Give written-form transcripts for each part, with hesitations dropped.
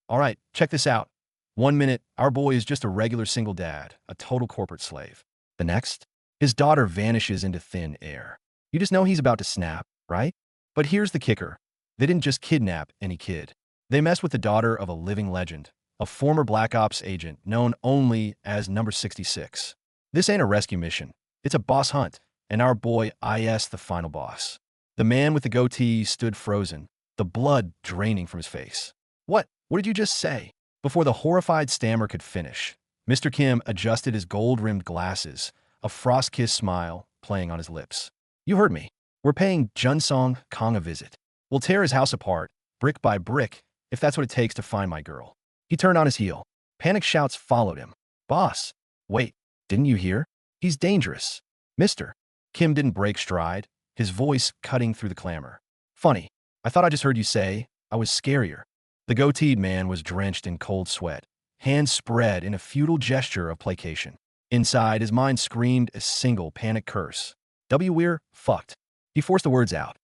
All right, check this out. 1 minute, our boy is just a regular single dad, a total corporate slave. The next, his daughter vanishes into thin air. You just know he's about to snap, right? But here's the kicker. They didn't just kidnap any kid. They messed with the daughter of a living legend, a former Black Ops agent known only as Number 66. This ain't a rescue mission. It's a boss hunt, and our boy is the final boss. The man with the goatee stood frozen, the blood draining from his face. What did you just say? Before the horrified stammer could finish, Mr. Kim adjusted his gold-rimmed glasses, a frost-kissed smile playing on his lips. You heard me. We're paying Junsong Kong a visit. We'll tear his house apart, brick by brick, if that's what it takes to find my girl. He turned on his heel. Panicked shouts followed him. Boss, wait, didn't you hear? He's dangerous. Mister. Kim didn't break stride, his voice cutting through the clamor. Funny, I thought I just heard you say I was scarier. The goateed man was drenched in cold sweat, hands spread in a futile gesture of placation. Inside, his mind screamed a single panic curse. We're fucked. He forced the words out.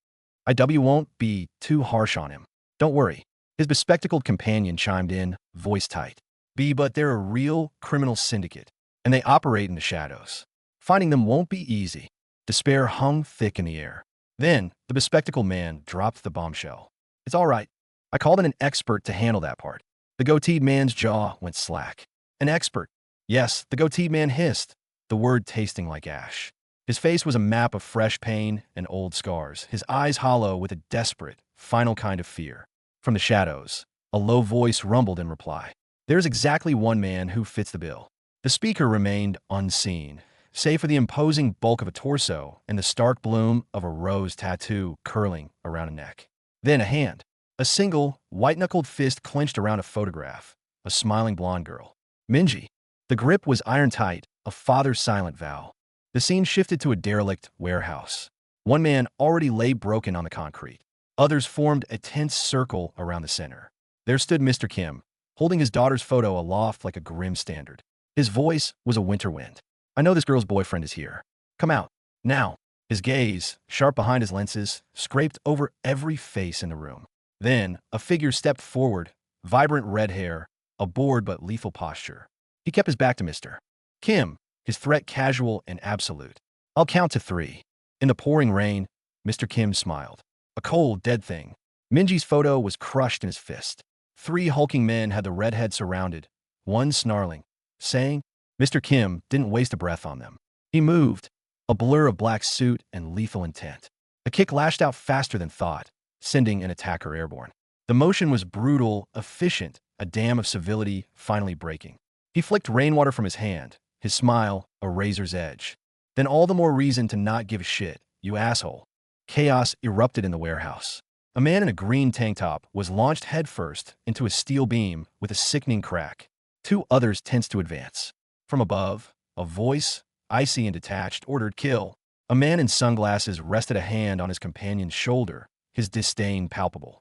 Won't be too harsh on him. Don't worry. His bespectacled companion chimed in, voice tight. But they're a real criminal syndicate, and they operate in the shadows. Finding them won't be easy. Despair hung thick in the air. Then, the bespectacled man dropped the bombshell. It's all right. I called in an expert to handle that part. The goateed man's jaw went slack. An expert. Yes, the goateed man hissed, the word tasting like ash. His face was a map of fresh pain and old scars, his eyes hollow with a desperate, final kind of fear. From the shadows, a low voice rumbled in reply. There's exactly one man who fits the bill. The speaker remained unseen, save for the imposing bulk of a torso and the stark bloom of a rose tattoo curling around a neck. Then a hand. A single, white-knuckled fist clenched around a photograph, a smiling blonde girl. Minji. The grip was iron-tight, a father's silent vow. The scene shifted to a derelict warehouse. One man already lay broken on the concrete. Others formed a tense circle around the center. There stood Mr. Kim, holding his daughter's photo aloft like a grim standard. His voice was a winter wind. I know this girl's boyfriend is here. Come out. Now. His gaze, sharp behind his lenses, scraped over every face in the room. Then, a figure stepped forward, vibrant red hair, a bored but lethal posture. He kept his back to Mr. Kim, his threat casual and absolute. I'll count to 3. In the pouring rain, Mr. Kim smiled. A cold, dead thing. Minji's photo was crushed in his fist. 3 hulking men had the redhead surrounded, one snarling, saying, Mr. Kim didn't waste a breath on them. He moved, a blur of black suit and lethal intent. A kick lashed out faster than thought, sending an attacker airborne. The motion was brutal, efficient, a dam of civility finally breaking. He flicked rainwater from his hand, his smile a razor's edge. Then all the more reason to not give a shit, you asshole. Chaos erupted in the warehouse. A man in a green tank top was launched headfirst into a steel beam with a sickening crack. 2 others tensed to advance. From above, a voice, icy and detached, ordered kill. A man in sunglasses rested a hand on his companion's shoulder, his disdain palpable.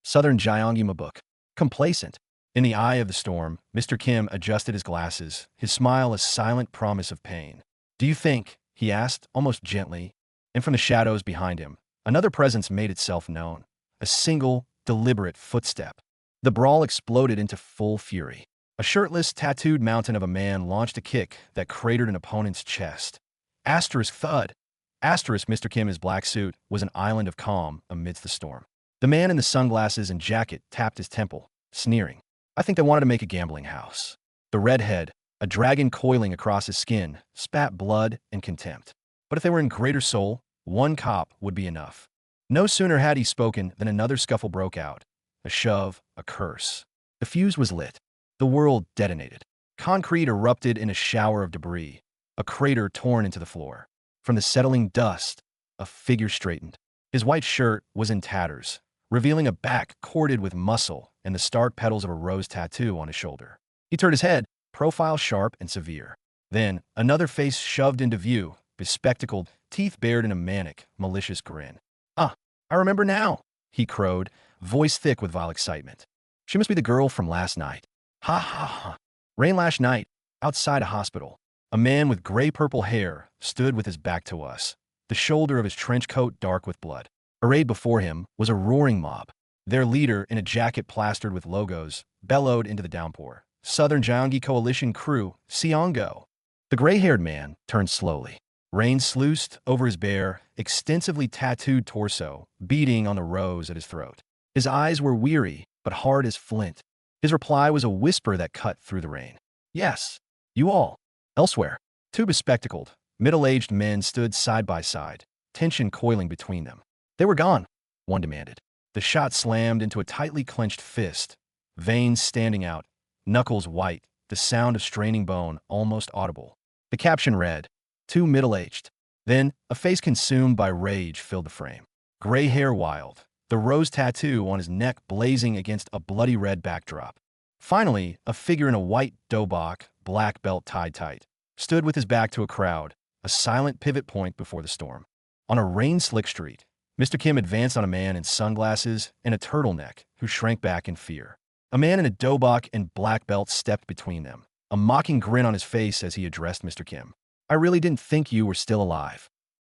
Southern Gyeonggima book. Complacent. In the eye of the storm, Mr. Kim adjusted his glasses, his smile a silent promise of pain. Do you think, he asked, almost gently, and from the shadows behind him, another presence made itself known. A single, deliberate footstep. The brawl exploded into full fury. A shirtless, tattooed mountain of a man launched a kick that cratered an opponent's chest. Asterisk thud. Asterisk Mr. Kim in his black suit was an island of calm amidst the storm. The man in the sunglasses and jacket tapped his temple, sneering. I think they wanted to make a gambling house. The redhead, a dragon coiling across his skin, spat blood and contempt. But if they were in Greater Seoul, 1 cop would be enough. No sooner had he spoken than another scuffle broke out. A shove, a curse. The fuse was lit. The world detonated. Concrete erupted in a shower of debris, a crater torn into the floor. From the settling dust, a figure straightened. His white shirt was in tatters, revealing a back corded with muscle and the stark petals of a rose tattoo on his shoulder. He turned his head, profile sharp and severe. Then, another face shoved into view, bespectacled, teeth bared in a manic, malicious grin. Ah, I remember now, he crowed, voice thick with vile excitement. She must be the girl from last night. Ha ha ha. Rain last night, outside a hospital. A man with gray-purple hair stood with his back to us, the shoulder of his trench coat dark with blood. Arrayed before him was a roaring mob. Their leader, in a jacket plastered with logos, bellowed into the downpour. Southern Gyeonggi Coalition Crew, Seongo. The gray-haired man turned slowly. Rain sluiced over his bare, extensively tattooed torso, beating on the rose at his throat. His eyes were weary, but hard as flint. His reply was a whisper that cut through the rain. Yes, you all. Elsewhere, two bespectacled, middle-aged men stood side by side, tension coiling between them. They were gone, one demanded. The shot slammed into a tightly clenched fist, veins standing out, knuckles white, the sound of straining bone almost audible. The caption read, "Too middle-aged." Then, a face consumed by rage filled the frame. Gray hair wild, the rose tattoo on his neck blazing against a bloody red backdrop. Finally, a figure in a white dobok, black belt tied tight, stood with his back to a crowd, a silent pivot point before the storm. On a rain-slick street, Mr. Kim advanced on a man in sunglasses and a turtleneck who shrank back in fear. A man in a dobok and black belt stepped between them, a mocking grin on his face as he addressed Mr. Kim. "I really didn't think you were still alive."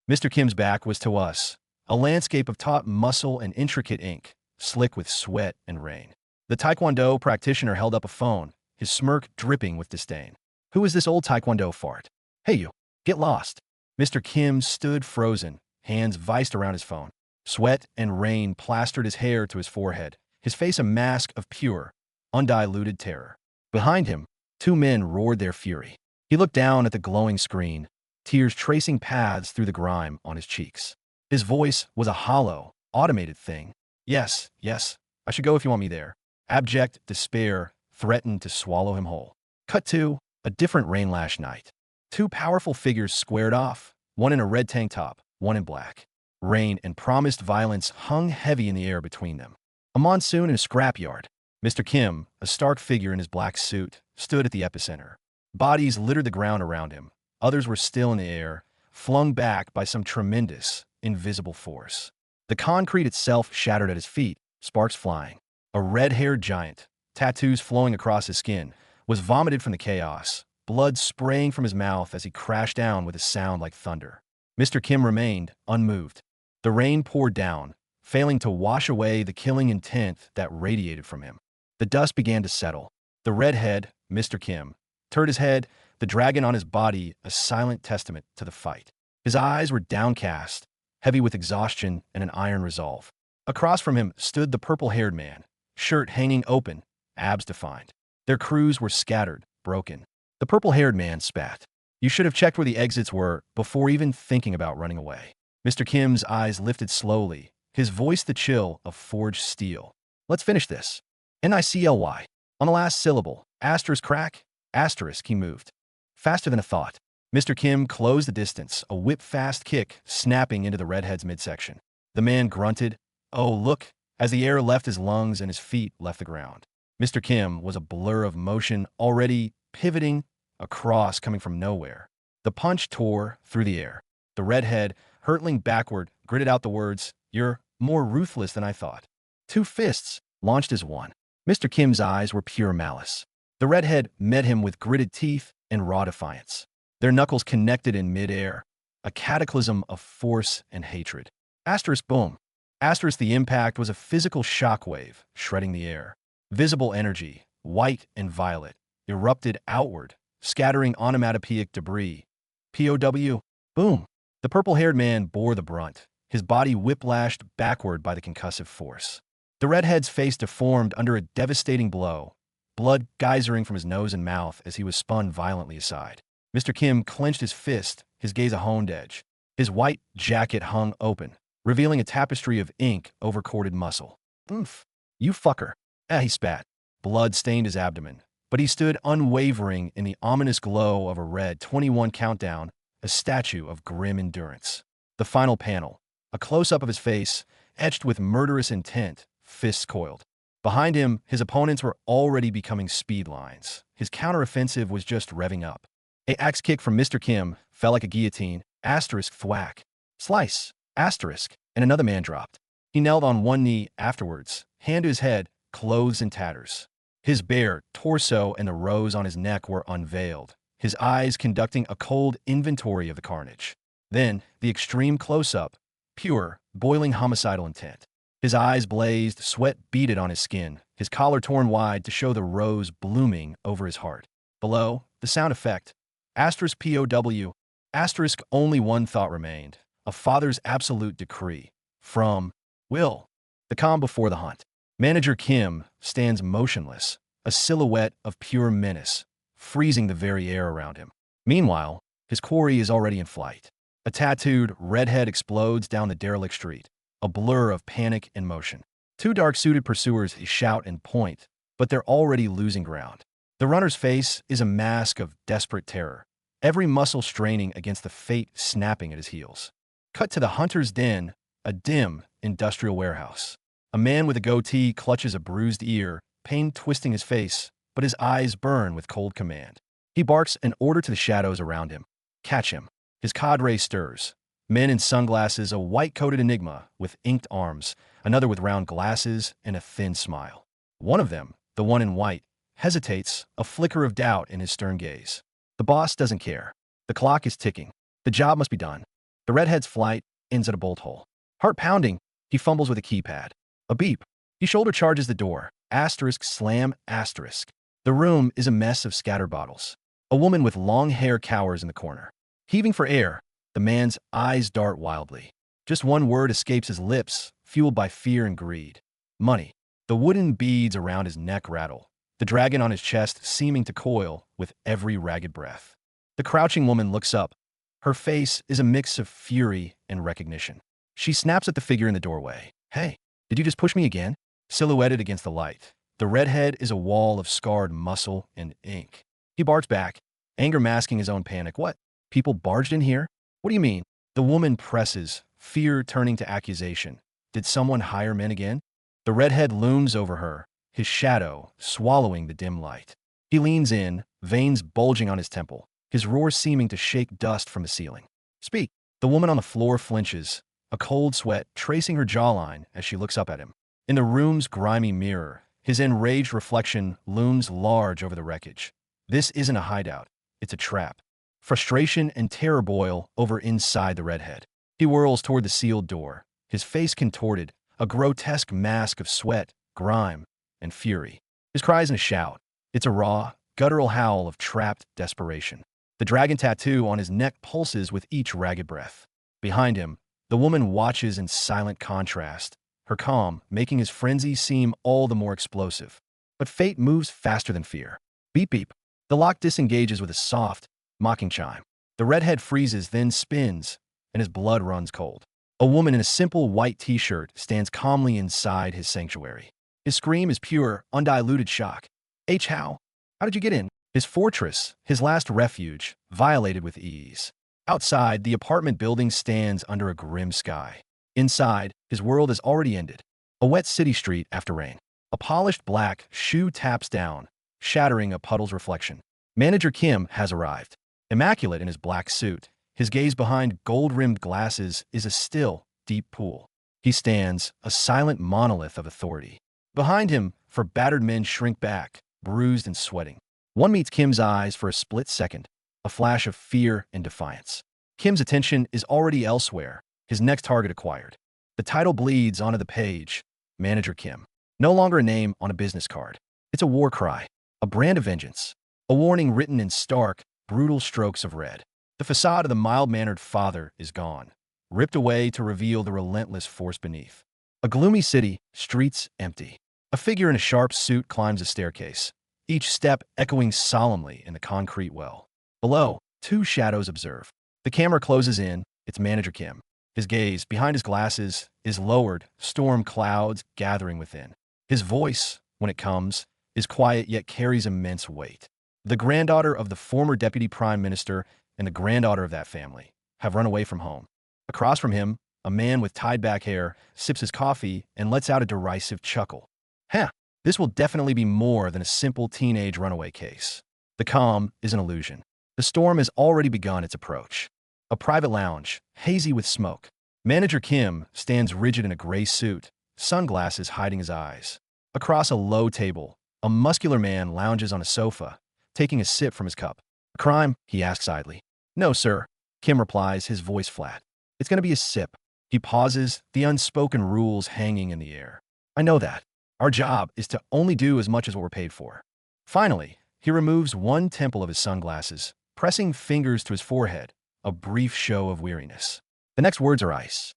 Mr. Kim's back was to us, a landscape of taut muscle and intricate ink, slick with sweat and rain. The Taekwondo practitioner held up a phone, his smirk dripping with disdain. "Who is this old Taekwondo fart? Hey you, get lost." Mr. Kim stood frozen, hands viced around his phone. Sweat and rain plastered his hair to his forehead, his face a mask of pure, undiluted terror. Behind him, two men roared their fury. He looked down at the glowing screen, tears tracing paths through the grime on his cheeks. His voice was a hollow, automated thing. Yes, I should go if you want me there." Abject despair threatened to swallow him whole. Cut to a different rain-lashed night. Two powerful figures squared off, one in a red tank top, one in black. Rain and promised violence hung heavy in the air between them. A monsoon in a scrapyard. Mr. Kim, a stark figure in his black suit, stood at the epicenter. Bodies littered the ground around him. Others were still in the air, flung back by some tremendous, invisible force. The concrete itself shattered at his feet, sparks flying. A red-haired giant, tattoos flowing across his skin, was vomited from the chaos, blood spraying from his mouth as he crashed down with a sound like thunder. Mr. Kim remained unmoved. The rain poured down, failing to wash away the killing intent that radiated from him. The dust began to settle. The redhead, Mr. Kim, turned his head, the dragon on his body a silent testament to the fight. His eyes were downcast, heavy with exhaustion and an iron resolve. Across from him stood the purple-haired man, shirt hanging open, abs defined. Their crews were scattered, broken. The purple-haired man spat. "You should have checked where the exits were before even thinking about running away." Mr. Kim's eyes lifted slowly, his voice the chill of forged steel. "Let's finish this." "NICLY." On the last syllable, asterisk crack, asterisk he moved. Faster than a thought. Mr. Kim closed the distance, a whip-fast kick snapping into the redhead's midsection. The man grunted, "Oh, look," as the air left his lungs and his feet left the ground. Mr. Kim was a blur of motion, already pivoting, a cross coming from nowhere. The punch tore through the air. The redhead, hurtling backward, gritted out the words, "You're more ruthless than I thought." Two fists launched as one. Mr. Kim's eyes were pure malice. The redhead met him with gritted teeth and raw defiance. Their knuckles connected in midair, a cataclysm of force and hatred. Asterisk boom. Asterisk the impact was a physical shockwave, shredding the air. Visible energy, white and violet, erupted outward, scattering onomatopoeic debris. POW. Boom. The purple-haired man bore the brunt, his body whiplashed backward by the concussive force. The redhead's face deformed under a devastating blow, blood geysering from his nose and mouth as he was spun violently aside. Mr. Kim clenched his fist, his gaze a honed edge. His white jacket hung open, revealing a tapestry of ink over corded muscle. "Oomph. You fucker." He spat. Blood stained his abdomen, but he stood unwavering in the ominous glow of a red 21 countdown, a statue of grim endurance. The final panel, a close-up of his face, etched with murderous intent, fists coiled. Behind him, his opponents were already becoming speed lines. His counteroffensive was just revving up. A axe kick from Mr. Kim fell like a guillotine, asterisk thwack. Slice, asterisk, and another man dropped. He knelt on one knee afterwards, hand to his head, clothes in tatters. His bare torso and the rose on his neck were unveiled, his eyes conducting a cold inventory of the carnage. Then, the extreme close-up, pure, boiling homicidal intent. His eyes blazed, sweat beaded on his skin, his collar torn wide to show the rose blooming over his heart. Below, the sound effect. Asterisk POW. Asterisk only one thought remained. A father's absolute decree. From Will. The calm before the hunt. Manager Kim stands motionless, a silhouette of pure menace, freezing the very air around him. Meanwhile, his quarry is already in flight. A tattooed redhead explodes down the derelict street, a blur of panic and motion. Two dark-suited pursuers shout and point, but they're already losing ground. The runner's face is a mask of desperate terror, every muscle straining against the fate snapping at his heels. Cut to the hunter's den, a dim, industrial warehouse. A man with a goatee clutches a bruised ear, pain twisting his face, but his eyes burn with cold command. He barks an order to the shadows around him. Catch him. His cadre stirs. Men in sunglasses, a white-coated enigma with inked arms, another with round glasses and a thin smile. One of them, the one in white, hesitates, a flicker of doubt in his stern gaze. The boss doesn't care. The clock is ticking. The job must be done. The redhead's flight ends at a bolt hole. Heart pounding, he fumbles with a keypad. A beep. He shoulder charges the door. Asterisk slam asterisk. The room is a mess of scattered bottles. A woman with long hair cowers in the corner. Heaving for air, the man's eyes dart wildly. Just one word escapes his lips, fueled by fear and greed. Money. The wooden beads around his neck rattle, the dragon on his chest seeming to coil with every ragged breath. The crouching woman looks up. Her face is a mix of fury and recognition. She snaps at the figure in the doorway. Hey, did you just push me again? Silhouetted against the light, the redhead is a wall of scarred muscle and ink. He barks back, anger masking his own panic. What? People barged in here? What do you mean? The woman presses, fear turning to accusation. Did someone hire men again? The redhead looms over her, his shadow swallowing the dim light. He leans in, veins bulging on his temple, his roar seeming to shake dust from the ceiling. Speak. The woman on the floor flinches, a cold sweat tracing her jawline as she looks up at him. In the room's grimy mirror, his enraged reflection looms large over the wreckage. This isn't a hideout. It's a trap. Frustration and terror boil over inside the redhead. He whirls toward the sealed door, his face contorted, a grotesque mask of sweat, grime, and fury. His cry isn't a shout. It's a raw, guttural howl of trapped desperation. The dragon tattoo on his neck pulses with each ragged breath. Behind him, the woman watches in silent contrast, her calm making his frenzy seem all the more explosive. But fate moves faster than fear. Beep beep. The lock disengages with a soft, mocking chime. The redhead freezes, then spins, and his blood runs cold. A woman in a simple white t-shirt stands calmly inside his sanctuary. His scream is pure, undiluted shock. How? How did you get in? His fortress, his last refuge, violated with ease. Outside, the apartment building stands under a grim sky. Inside, his world has already ended. A wet city street after rain. A polished black shoe taps down, shattering a puddle's reflection. Manager Kim has arrived. Immaculate in his black suit, his gaze behind gold-rimmed glasses is a still, deep pool. He stands, a silent monolith of authority. Behind him, battered men shrink back, bruised and sweating. One meets Kim's eyes for a split second, a flash of fear and defiance. Kim's attention is already elsewhere, his next target acquired. The title bleeds onto the page, Manager Kim. No longer a name on a business card. It's a war cry, a brand of vengeance, a warning written in stark, brutal strokes of red. The facade of the mild-mannered father is gone, ripped away to reveal the relentless force beneath. A gloomy city, streets empty. A figure in a sharp suit climbs a staircase, each step echoing solemnly in the concrete well. Below, two shadows observe. The camera closes in, it's Manager Kim. His gaze, behind his glasses, is lowered, storm clouds gathering within. His voice, when it comes, is quiet yet carries immense weight. The granddaughter of the former deputy prime minister and the granddaughter of that family have run away from home. Across from him, a man with tied-back hair sips his coffee and lets out a derisive chuckle. This will definitely be more than a simple teenage runaway case. The calm is an illusion. The storm has already begun its approach. A private lounge, hazy with smoke. Manager Kim stands rigid in a gray suit, sunglasses hiding his eyes. Across a low table, a muscular man lounges on a sofa, taking a sip from his cup. A crime? He asks idly. No, sir. Kim replies, his voice flat. It's going to be a sip. He He pauses, the unspoken rules hanging in the air. I know that. Our job is to only do as much as what we're paid for. Finally, he removes one temple of his sunglasses, pressing fingers to his forehead, a brief show of weariness. The next words are ice.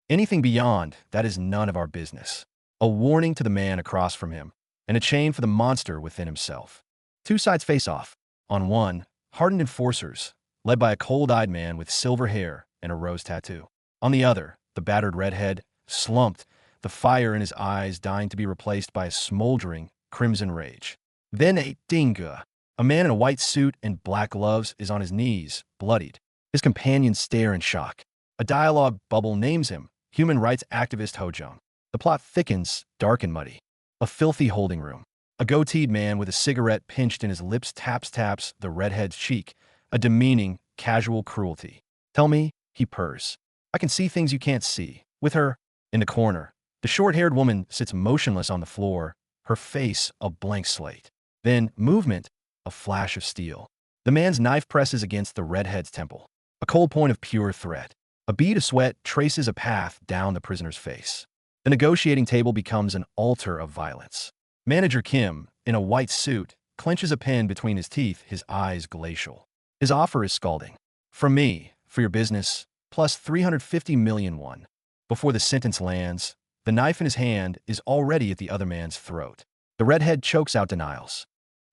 Anything beyond, that is none of our business. A warning to the man across from him, and a chain for the monster within himself. Two sides face off. On one, hardened enforcers, led by a cold-eyed man with silver hair and a rose tattoo. On the other, the battered redhead, slumped, the fire in his eyes dying to be replaced by a smoldering, crimson rage. Then a dinga. A man in a white suit and black gloves is on his knees, bloodied. His companions stare in shock. A dialogue bubble names him, human rights activist Hojong. The plot thickens, dark and muddy. A filthy holding room. A goateed man with a cigarette pinched in his lips taps the redhead's cheek, a demeaning, casual cruelty. Tell me, he purrs. I can see things you can't see. With her, in the corner, the short-haired woman sits motionless on the floor, her face a blank slate. Then, movement, a flash of steel. The man's knife presses against the redhead's temple. A cold point of pure threat. A bead of sweat traces a path down the prisoner's face. The negotiating table becomes an altar of violence. Manager Kim, in a white suit, clenches a pen between his teeth, his eyes glacial. His offer is scalding. From me, for your business, plus 350 million won. Before the sentence lands, the knife in his hand is already at the other man's throat. The redhead chokes out denials.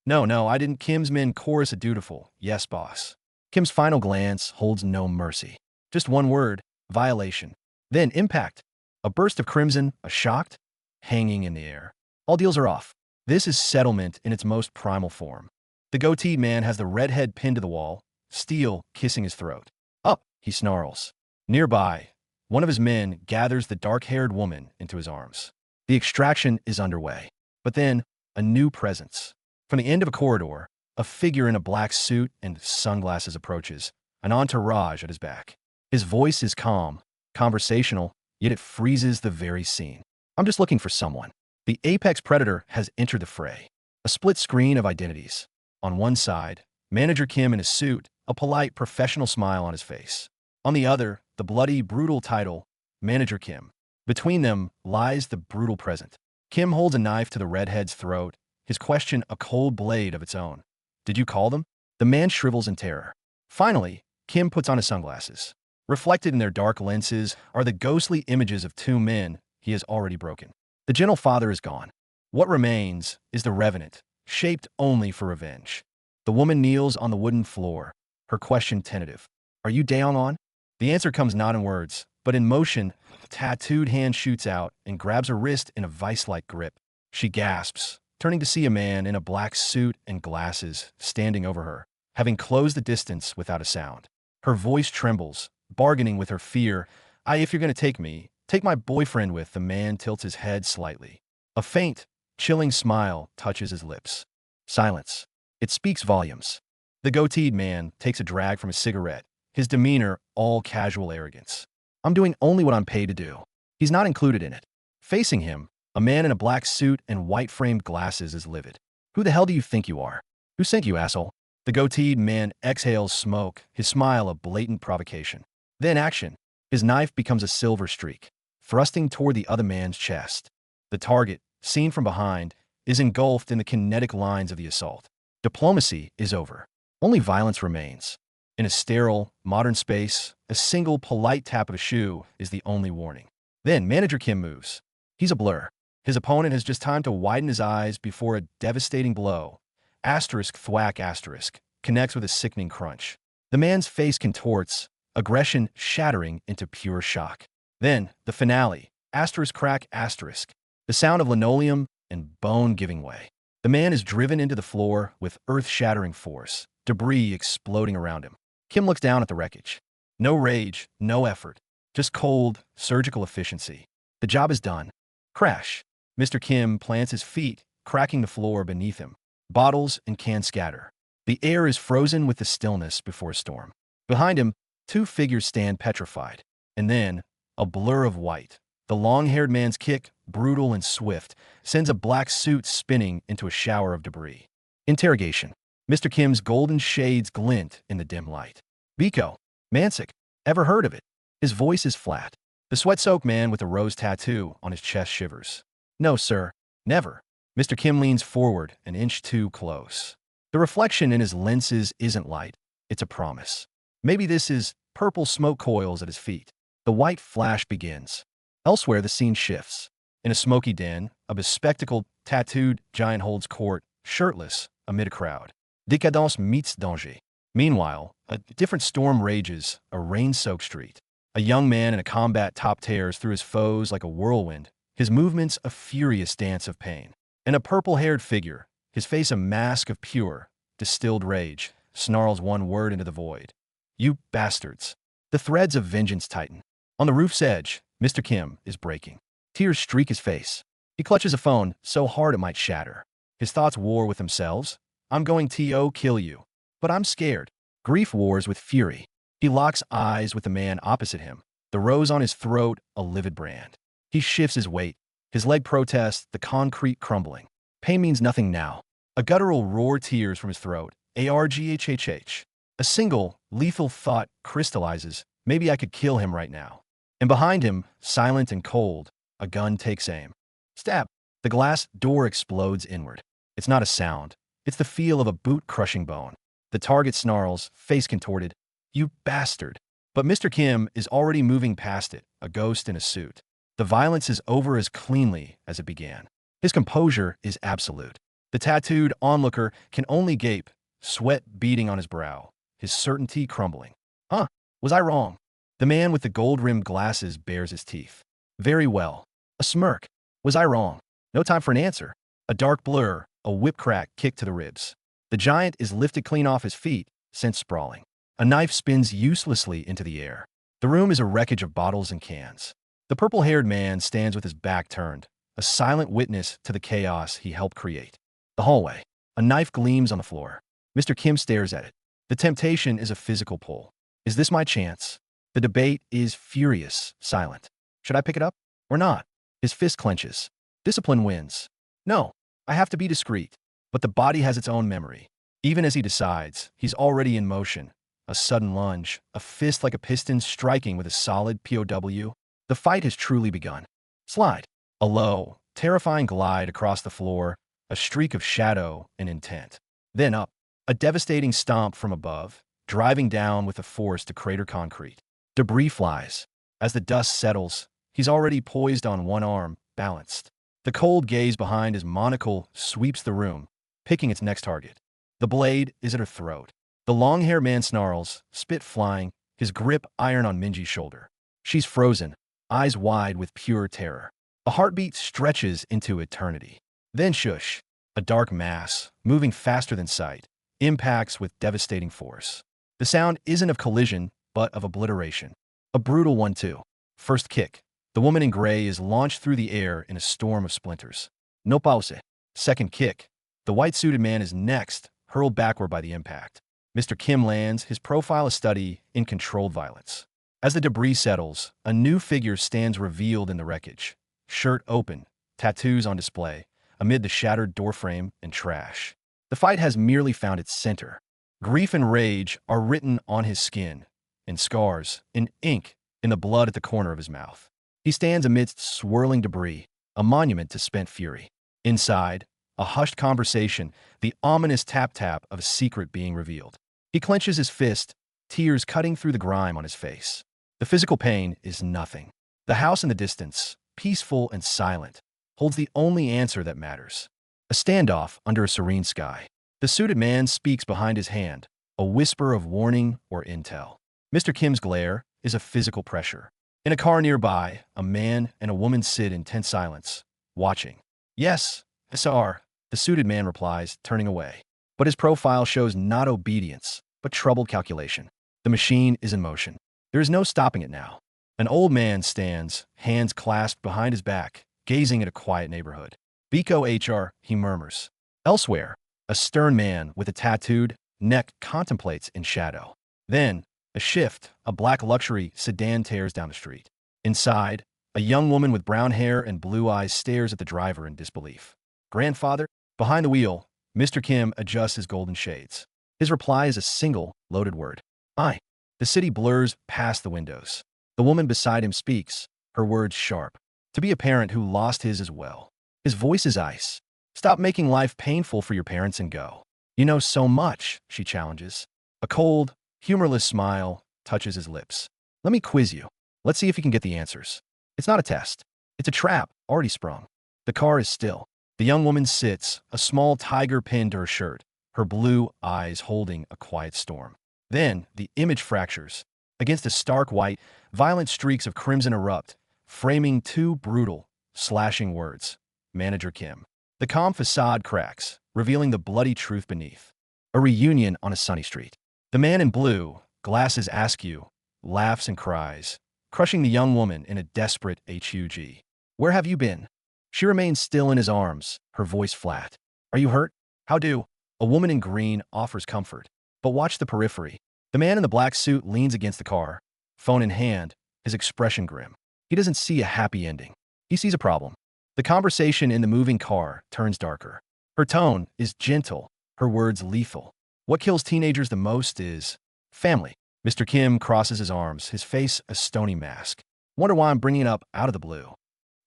No, I didn't. Kim's men chorus a dutiful, yes, boss. Kim's final glance holds no mercy. Just one word, violation. Then impact. A burst of crimson, a shocked, hanging in the air. All deals are off. This is settlement in its most primal form. The goateed man has the redhead pinned to the wall, steel kissing his throat. Up, he snarls. Nearby, one of his men gathers the dark-haired woman into his arms. The extraction is underway. But then, a new presence. From the end of a corridor, a figure in a black suit and sunglasses approaches, an entourage at his back. His voice is calm, conversational, yet it freezes the very scene. I'm just looking for someone. The apex predator has entered the fray. A split screen of identities. On one side, Manager Kim in his suit, a polite, professional smile on his face. On the other, the bloody, brutal title, Manager Kim. Between them lies the brutal present. Kim holds a knife to the redhead's throat, his question a cold blade of its own. Did you call them? The man shrivels in terror. Finally, Kim puts on his sunglasses. Reflected in their dark lenses are the ghostly images of two men he has already broken. The gentle father is gone. What remains is the revenant, shaped only for revenge. The woman kneels on the wooden floor, her question tentative. Are you down on? The answer comes not in words, but in motion. A tattooed hand shoots out and grabs her wrist in a vice-like grip. She gasps, turning to see a man in a black suit and glasses standing over her, having closed the distance without a sound. Her voice trembles, bargaining with her fear. If you're going to take me, take my boyfriend with. The man tilts his head slightly. A faint, chilling smile touches his lips. Silence. It speaks volumes. The goateed man takes a drag from his cigarette, his demeanor all casual arrogance. I'm doing only what I'm paid to do. He's not included in it. Facing him, a man in a black suit and white-framed glasses is livid. Who the hell do you think you are? Who sent you, asshole? The goateed man exhales smoke, his smile a blatant provocation. Then action. His knife becomes a silver streak, thrusting toward the other man's chest. The target, seen from behind, is engulfed in the kinetic lines of the assault. Diplomacy is over. Only violence remains. In a sterile, modern space, a single polite tap of a shoe is the only warning. Then Manager Kim moves. He's a blur. His opponent has just time to widen his eyes before a devastating blow. Asterisk thwack asterisk connects with a sickening crunch. The man's face contorts, aggression shattering into pure shock. Then, the finale, asterisk crack asterisk, the sound of linoleum and bone giving way. The man is driven into the floor with earth-shattering force, debris exploding around him. Kim looks down at the wreckage. No rage, no effort, just cold, surgical efficiency. The job is done. Crash. Mr. Kim plants his feet, cracking the floor beneath him. Bottles and cans scatter. The air is frozen with the stillness before a storm. Behind him, two figures stand petrified. And then, a blur of white. The long-haired man's kick, brutal and swift, sends a black suit spinning into a shower of debris. Interrogation. Mr. Kim's golden shades glint in the dim light. Biko. Mansik. Ever heard of it? His voice is flat. The sweat-soaked man with a rose tattoo on his chest shivers. No, sir. Never. Mr. Kim leans forward an inch too close. The reflection in his lenses isn't light. It's a promise. Maybe this is purple smoke coils at his feet. The white flash begins. Elsewhere, the scene shifts. In a smoky den, a bespectacled, tattooed giant holds court, shirtless, amid a crowd. Décadence meets danger. Meanwhile, a different storm rages, a rain-soaked street. A young man in a combat top tears through his foes like a whirlwind, his movements a furious dance of pain. And a purple-haired figure, his face a mask of pure, distilled rage, snarls one word into the void. You bastards. The threads of vengeance tighten. On the roof's edge, Mr. Kim is breaking. Tears streak his face. He clutches a phone so hard it might shatter. His thoughts war with themselves. I'm going to kill you. But I'm scared. Grief wars with fury. He locks eyes with the man opposite him, the rose on his throat a livid brand. He shifts his weight. His leg protests, the concrete crumbling. Pain means nothing now. A guttural roar tears from his throat. Arghhh. A single, lethal thought crystallizes. Maybe I could kill him right now. And behind him, silent and cold, a gun takes aim. Stab. The glass door explodes inward. It's not a sound. It's the feel of a boot crushing bone. The target snarls, face contorted. You bastard. But Mr. Kim is already moving past it, a ghost in a suit. The violence is over as cleanly as it began. His composure is absolute. The tattooed onlooker can only gape, sweat beading on his brow, his certainty crumbling. Huh, was I wrong? The man with the gold-rimmed glasses bares his teeth. Very well. A smirk. Was I wrong? No time for an answer. A dark blur, a whip crack kick to the ribs. The giant is lifted clean off his feet, sent sprawling. A knife spins uselessly into the air. The room is a wreckage of bottles and cans. The purple-haired man stands with his back turned, a silent witness to the chaos he helped create. The hallway. A knife gleams on the floor. Mr. Kim stares at it. The temptation is a physical pull. Is this my chance? The debate is furious, silent. Should I pick it up or not? His fist clenches. Discipline wins. No, I have to be discreet. But the body has its own memory. Even as he decides, he's already in motion. A sudden lunge, a fist like a piston striking with a solid POW. The fight has truly begun. Slide. A low, terrifying glide across the floor, a streak of shadow and intent. Then up. A devastating stomp from above, driving down with a force to crater concrete. Debris flies. As the dust settles, he's already poised on one arm, balanced. The cold gaze behind his monocle sweeps the room, picking its next target. The blade is at her throat. The long-haired man snarls, spit flying, his grip iron on Minji's shoulder. She's frozen, eyes wide with pure terror. A heartbeat stretches into eternity. Then shush, a dark mass, moving faster than sight, impacts with devastating force. The sound isn't of collision, but of obliteration. A brutal one, too. First kick. The woman in gray is launched through the air in a storm of splinters. No pause. Second kick. The white-suited man is next, hurled backward by the impact. Mr. Kim lands, his profile a study in controlled violence. As the debris settles, a new figure stands revealed in the wreckage. Shirt open, tattoos on display, amid the shattered doorframe and trash. The fight has merely found its center. Grief and rage are written on his skin, in scars, in ink, in the blood at the corner of his mouth. He stands amidst swirling debris, a monument to spent fury. Inside, a hushed conversation, the ominous tap-tap of a secret being revealed. He clenches his fist, tears cutting through the grime on his face. The physical pain is nothing. The house in the distance, peaceful and silent, holds the only answer that matters. A standoff under a serene sky. The suited man speaks behind his hand, a whisper of warning or intel. Mr. Kim's glare is a physical pressure. In a car nearby, a man and a woman sit in tense silence, watching. Yes, SR, the suited man replies, turning away. But his profile shows not obedience, but troubled calculation. The machine is in motion. There is no stopping it now. An old man stands, hands clasped behind his back, gazing at a quiet neighborhood. Biko HR, he murmurs. Elsewhere, a stern man with a tattooed neck contemplates in shadow. Then, a shift, a black luxury sedan tears down the street. Inside, a young woman with brown hair and blue eyes stares at the driver in disbelief. Grandfather? Behind the wheel, Mr. Kim adjusts his golden shades. His reply is a single, loaded word. I. The city blurs past the windows. The woman beside him speaks, her words sharp. To be a parent who lost his as well. His voice is ice. Stop making life painful for your parents and go. You know so much, she challenges. A cold, humorless smile touches his lips. Let me quiz you. Let's see if you can get the answers. It's not a test. It's a trap, already sprung. The car is still. The young woman sits, a small tiger pinned to her shirt, her blue eyes holding a quiet storm. Then, the image fractures. Against a stark white, violent streaks of crimson erupt, framing two brutal, slashing words. Manager Kim. The calm facade cracks, revealing the bloody truth beneath. A reunion on a sunny street. The man in blue, glasses askew, laughs and cries, crushing the young woman in a desperate hug. Where have you been? She remains still in his arms, her voice flat. Are you hurt? How do? A woman in green offers comfort. But watch the periphery. The man in the black suit leans against the car, phone in hand, his expression grim. He doesn't see a happy ending. He sees a problem. The conversation in the moving car turns darker. Her tone is gentle, her words lethal. What kills teenagers the most is family. Mr. Kim crosses his arms, his face a stony mask. Wonder why I'm bringing it up out of the blue.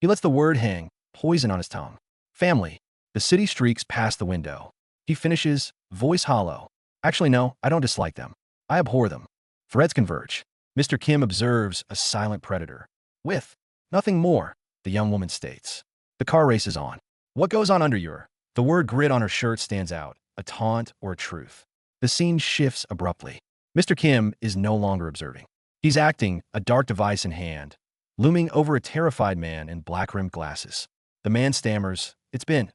He lets the word hang, poison on his tongue. Family. The city streaks past the window. He finishes, voice hollow. Actually, no, I don't dislike them. I abhor them. Threads converge. Mr. Kim observes a silent predator. With nothing more, the young woman states. The car races on. What goes on under your? The word grit on her shirt stands out, a taunt or a truth. The scene shifts abruptly. Mr. Kim is no longer observing. He's acting, a dark device in hand, looming over a terrified man in black-rimmed glasses. The man stammers, it's been.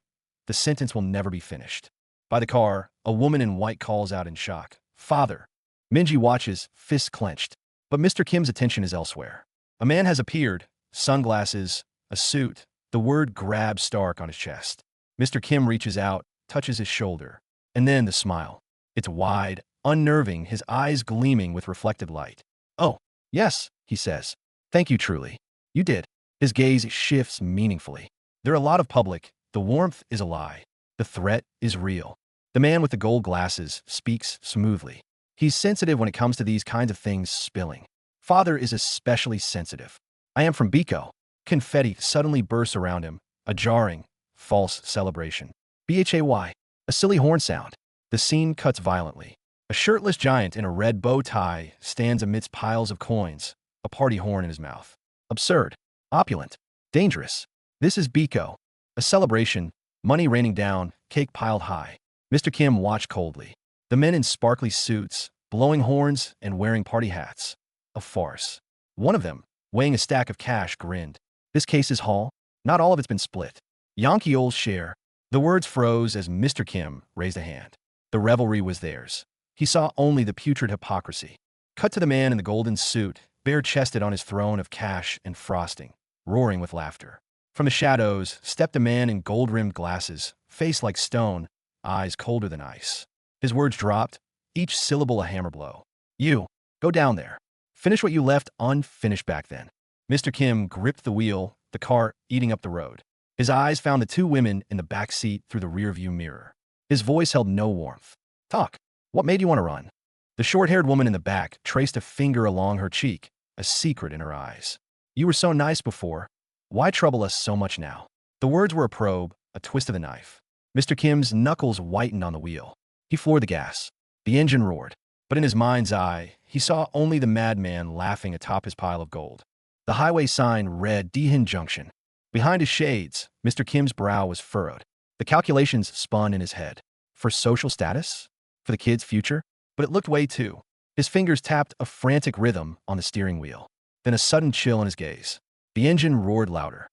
The sentence will never be finished. By the car, a woman in white calls out in shock. Father. Minji watches, fists clenched. But Mr. Kim's attention is elsewhere. A man has appeared, sunglasses, a suit. The word grabs stark on his chest. Mr. Kim reaches out, touches his shoulder. And then the smile. It's wide, unnerving, his eyes gleaming with reflected light. Oh, yes, he says. Thank you truly. You did. His gaze shifts meaningfully. There are a lot of public. The warmth is a lie. The threat is real. The man with the gold glasses speaks smoothly. He's sensitive when it comes to these kinds of things spilling. Father is especially sensitive. I am from Biko. Confetti suddenly bursts around him, a jarring, false celebration. Bhay, a silly horn sound. The scene cuts violently. A shirtless giant in a red bow tie stands amidst piles of coins, a party horn in his mouth. Absurd, opulent, dangerous. This is Biko. A celebration, money raining down, cake piled high. Mr. Kim watched coldly. The men in sparkly suits, blowing horns and wearing party hats. A farce. One of them, weighing a stack of cash, grinned. This case is Hall. Not all of it's been split. Yankee share. The words froze as Mr. Kim raised a hand. The revelry was theirs. He saw only the putrid hypocrisy. Cut to the man in the golden suit, bare-chested on his throne of cash and frosting, roaring with laughter. From the shadows stepped a man in gold-rimmed glasses, face like stone, eyes colder than ice. His words dropped, each syllable a hammer blow. You, go down there. Finish what you left unfinished back then. Mr. Kim gripped the wheel, the car eating up the road. His eyes found the two women in the back seat through the rearview mirror. His voice held no warmth. Talk. What made you want to run? The short-haired woman in the back traced a finger along her cheek, a secret in her eyes. You were so nice before. Why trouble us so much now? The words were a probe, a twist of the knife. Mr. Kim's knuckles whitened on the wheel. He floored the gas. The engine roared. But in his mind's eye, he saw only the madman laughing atop his pile of gold. The highway sign read Dehin Junction. Behind his shades, Mr. Kim's brow was furrowed. The calculations spun in his head. For social status? For the kid's future? But it looked way too. His fingers tapped a frantic rhythm on the steering wheel. Then a sudden chill in his gaze. The engine roared louder.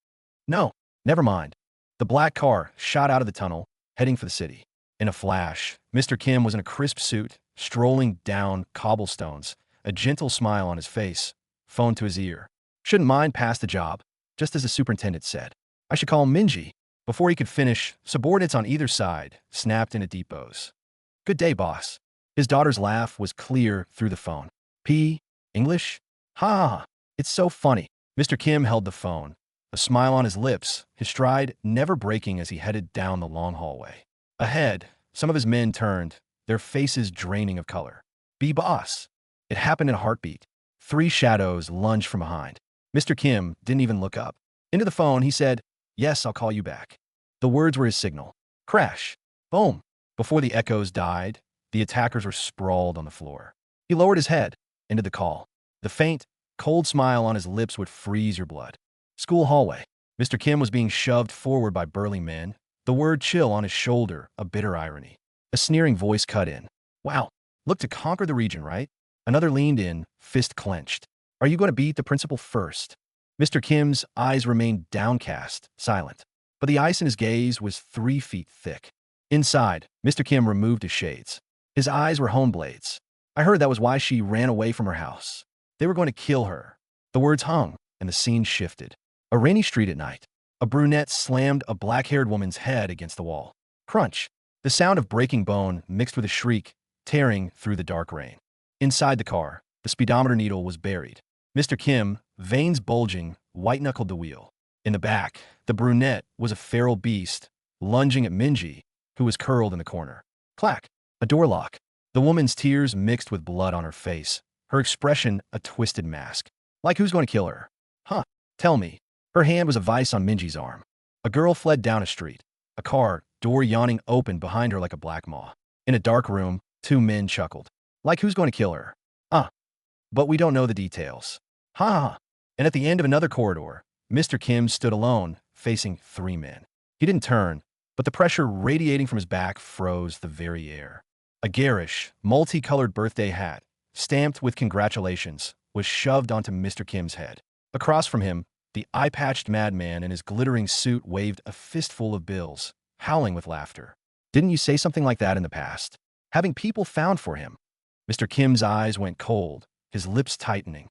No, never mind. The black car shot out of the tunnel, heading for the city. In a flash, Mr. Kim was in a crisp suit, strolling down cobblestones, a gentle smile on his face, phone to his ear. Shouldn't mind pass the job, just as the superintendent said. I should call Minji. Before he could finish, subordinates on either side snapped into depots. Good day, boss. His daughter's laugh was clear through the phone. English? Ha! It's so funny. Mr. Kim held the phone, a smile on his lips, his stride never breaking as he headed down the long hallway. Ahead, some of his men turned, their faces draining of color. Boss. It happened in a heartbeat. Three shadows lunged from behind. Mr. Kim didn't even look up. Into the phone, he said, "Yes, I'll call you back." The words were his signal. Crash. Boom. Before the echoes died, the attackers were sprawled on the floor. He lowered his head into the call. The faint, cold smile on his lips would freeze your blood. School hallway. Mr. Kim was being shoved forward by burly men, the word chill on his shoulder, a bitter irony. A sneering voice cut in. Wow, look to conquer the region, right? Another leaned in, fist clenched. Are you going to beat the principal first? Mr. Kim's eyes remained downcast, silent. But the ice in his gaze was 3 feet thick. Inside, Mr. Kim removed his shades. His eyes were hone blades. I heard that was why she ran away from her house. They were going to kill her. The words hung, and the scene shifted. A rainy street at night. A brunette slammed a black-haired woman's head against the wall. Crunch. The sound of breaking bone mixed with a shriek, tearing through the dark rain. Inside the car, the speedometer needle was buried. Mr. Kim, veins bulging, white-knuckled the wheel. In the back, the brunette was a feral beast, lunging at Minji, who was curled in the corner. Clack! A door lock. The woman's tears mixed with blood on her face, her expression a twisted mask. Like who's going to kill her? Huh, tell me. Her hand was a vice on Minji's arm. A girl fled down a street. A car, door yawning open behind her like a black maw. In a dark room, 2 men chuckled. Like who's going to kill her? But we don't know the details. Ha ha ha. And at the end of another corridor, Mr. Kim stood alone, facing 3 men. He didn't turn, but the pressure radiating from his back froze the very air. A garish, multicolored birthday hat, stamped with congratulations, was shoved onto Mr. Kim's head. Across from him, the eye-patched madman in his glittering suit waved a fistful of bills, howling with laughter. Didn't you say something like that in the past? Having people found for him. Mr. Kim's eyes went cold, his lips tightening.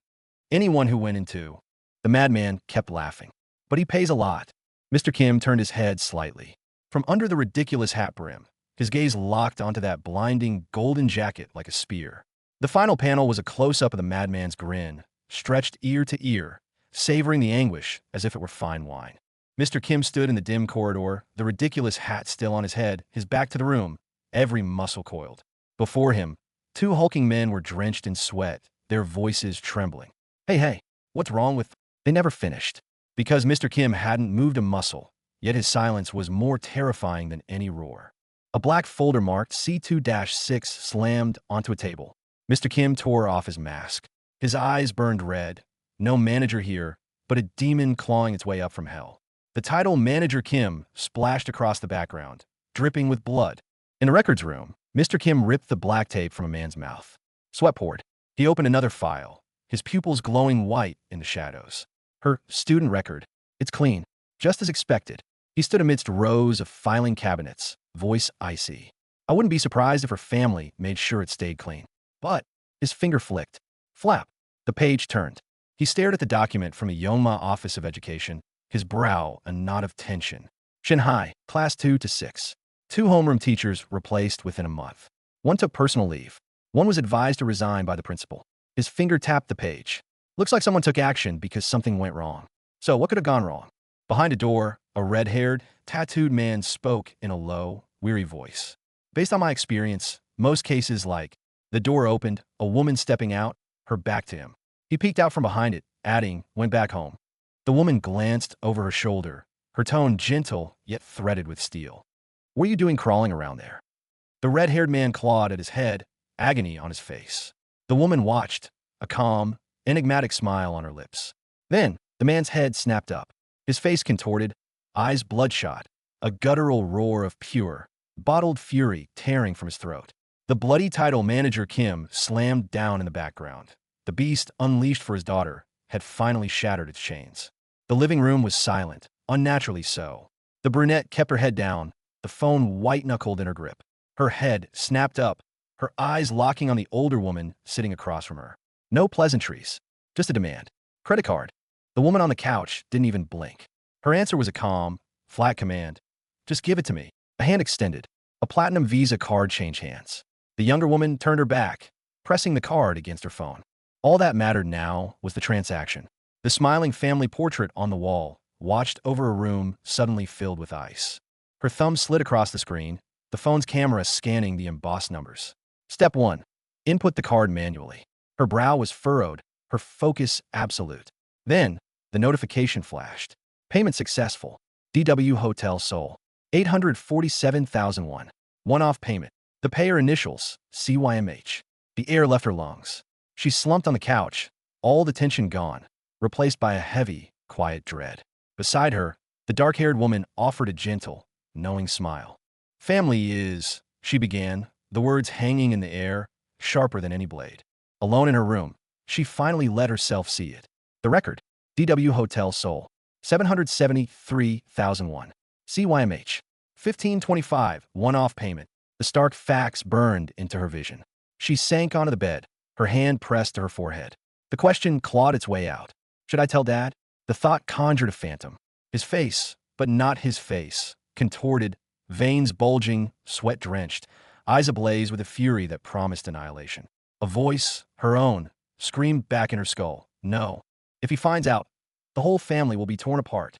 Anyone who went into. The madman kept laughing. But he pays a lot. Mr. Kim turned his head slightly. From under the ridiculous hat brim, his gaze locked onto that blinding golden jacket like a spear. The final panel was a close-up of the madman's grin, stretched ear to ear, savoring the anguish as if it were fine wine. Mr. Kim stood in the dim corridor, the ridiculous hat still on his head, his back to the room, every muscle coiled. Before him, 2 hulking men were drenched in sweat, their voices trembling. Hey, what's wrong with... They never finished. Because Mr. Kim hadn't moved a muscle, yet his silence was more terrifying than any roar. A black folder marked C2-6 slammed onto a table. Mr. Kim tore off his mask. His eyes burned red. No manager here, but a demon clawing its way up from hell. The title Manager Kim splashed across the background, dripping with blood. In the records room, Mr. Kim ripped the black tape from a man's mouth. Sweat poured. He opened another file, his pupils glowing white in the shadows. Her student record. It's clean, just as expected. He stood amidst rows of filing cabinets, voice icy. I wouldn't be surprised if her family made sure it stayed clean. But his finger flicked. Flap. The page turned. He stared at the document from the Yongma Office of Education, his brow a knot of tension. Shanghai, Class 2 to 6. 2 homeroom teachers replaced within a month. 1 took personal leave. 1 was advised to resign by the principal. His finger tapped the page. Looks like someone took action because something went wrong. So what could have gone wrong? Behind a door, a red-haired, tattooed man spoke in a low, weary voice. Based on my experience, most cases like, the door opened, a woman stepping out, her back to him. He peeked out from behind it, adding, went back home. The woman glanced over her shoulder, her tone gentle yet threaded with steel. What are you doing crawling around there? The red-haired man clawed at his head, agony on his face. The woman watched, a calm, enigmatic smile on her lips. Then, the man's head snapped up, his face contorted, eyes bloodshot, a guttural roar of pure, bottled fury tearing from his throat. The bloody title Manager Kim slammed down in the background. The beast, unleashed for his daughter, had finally shattered its chains. The living room was silent, unnaturally so. The brunette kept her head down, the phone white-knuckled in her grip. Her head snapped up, her eyes locking on the older woman sitting across from her. No pleasantries, just a demand. Credit card. The woman on the couch didn't even blink. Her answer was a calm, flat command. Just give it to me. A hand extended. A platinum Visa card changed hands. The younger woman turned her back, pressing the card against her phone. All that mattered now was the transaction. The smiling family portrait on the wall, watched over a room suddenly filled with ice. Her thumb slid across the screen, the phone's camera scanning the embossed numbers. Step 1. Input the card manually. Her brow was furrowed, her focus absolute. Then, The notification flashed. Payment successful. DW Hotel Seoul. 847,001. One-off payment. The payer initials, CYMH. The air left her lungs. She slumped on the couch, all the tension gone, replaced by a heavy, quiet dread. Beside her, the dark-haired woman offered a gentle, knowing smile. Family is, she began, the words hanging in the air, sharper than any blade. Alone in her room, she finally let herself see it. The record, DW Hotel Seoul, 773,001. CYMH, 1525, one-off payment. The stark facts burned into her vision. She sank onto the bed, her hand pressed to her forehead. The question clawed its way out. Should I tell Dad? The thought conjured a phantom. His face, but not his face, contorted, veins bulging, sweat-drenched, eyes ablaze with a fury that promised annihilation. A voice, her own, screamed back in her skull. No. If he finds out, the whole family will be torn apart.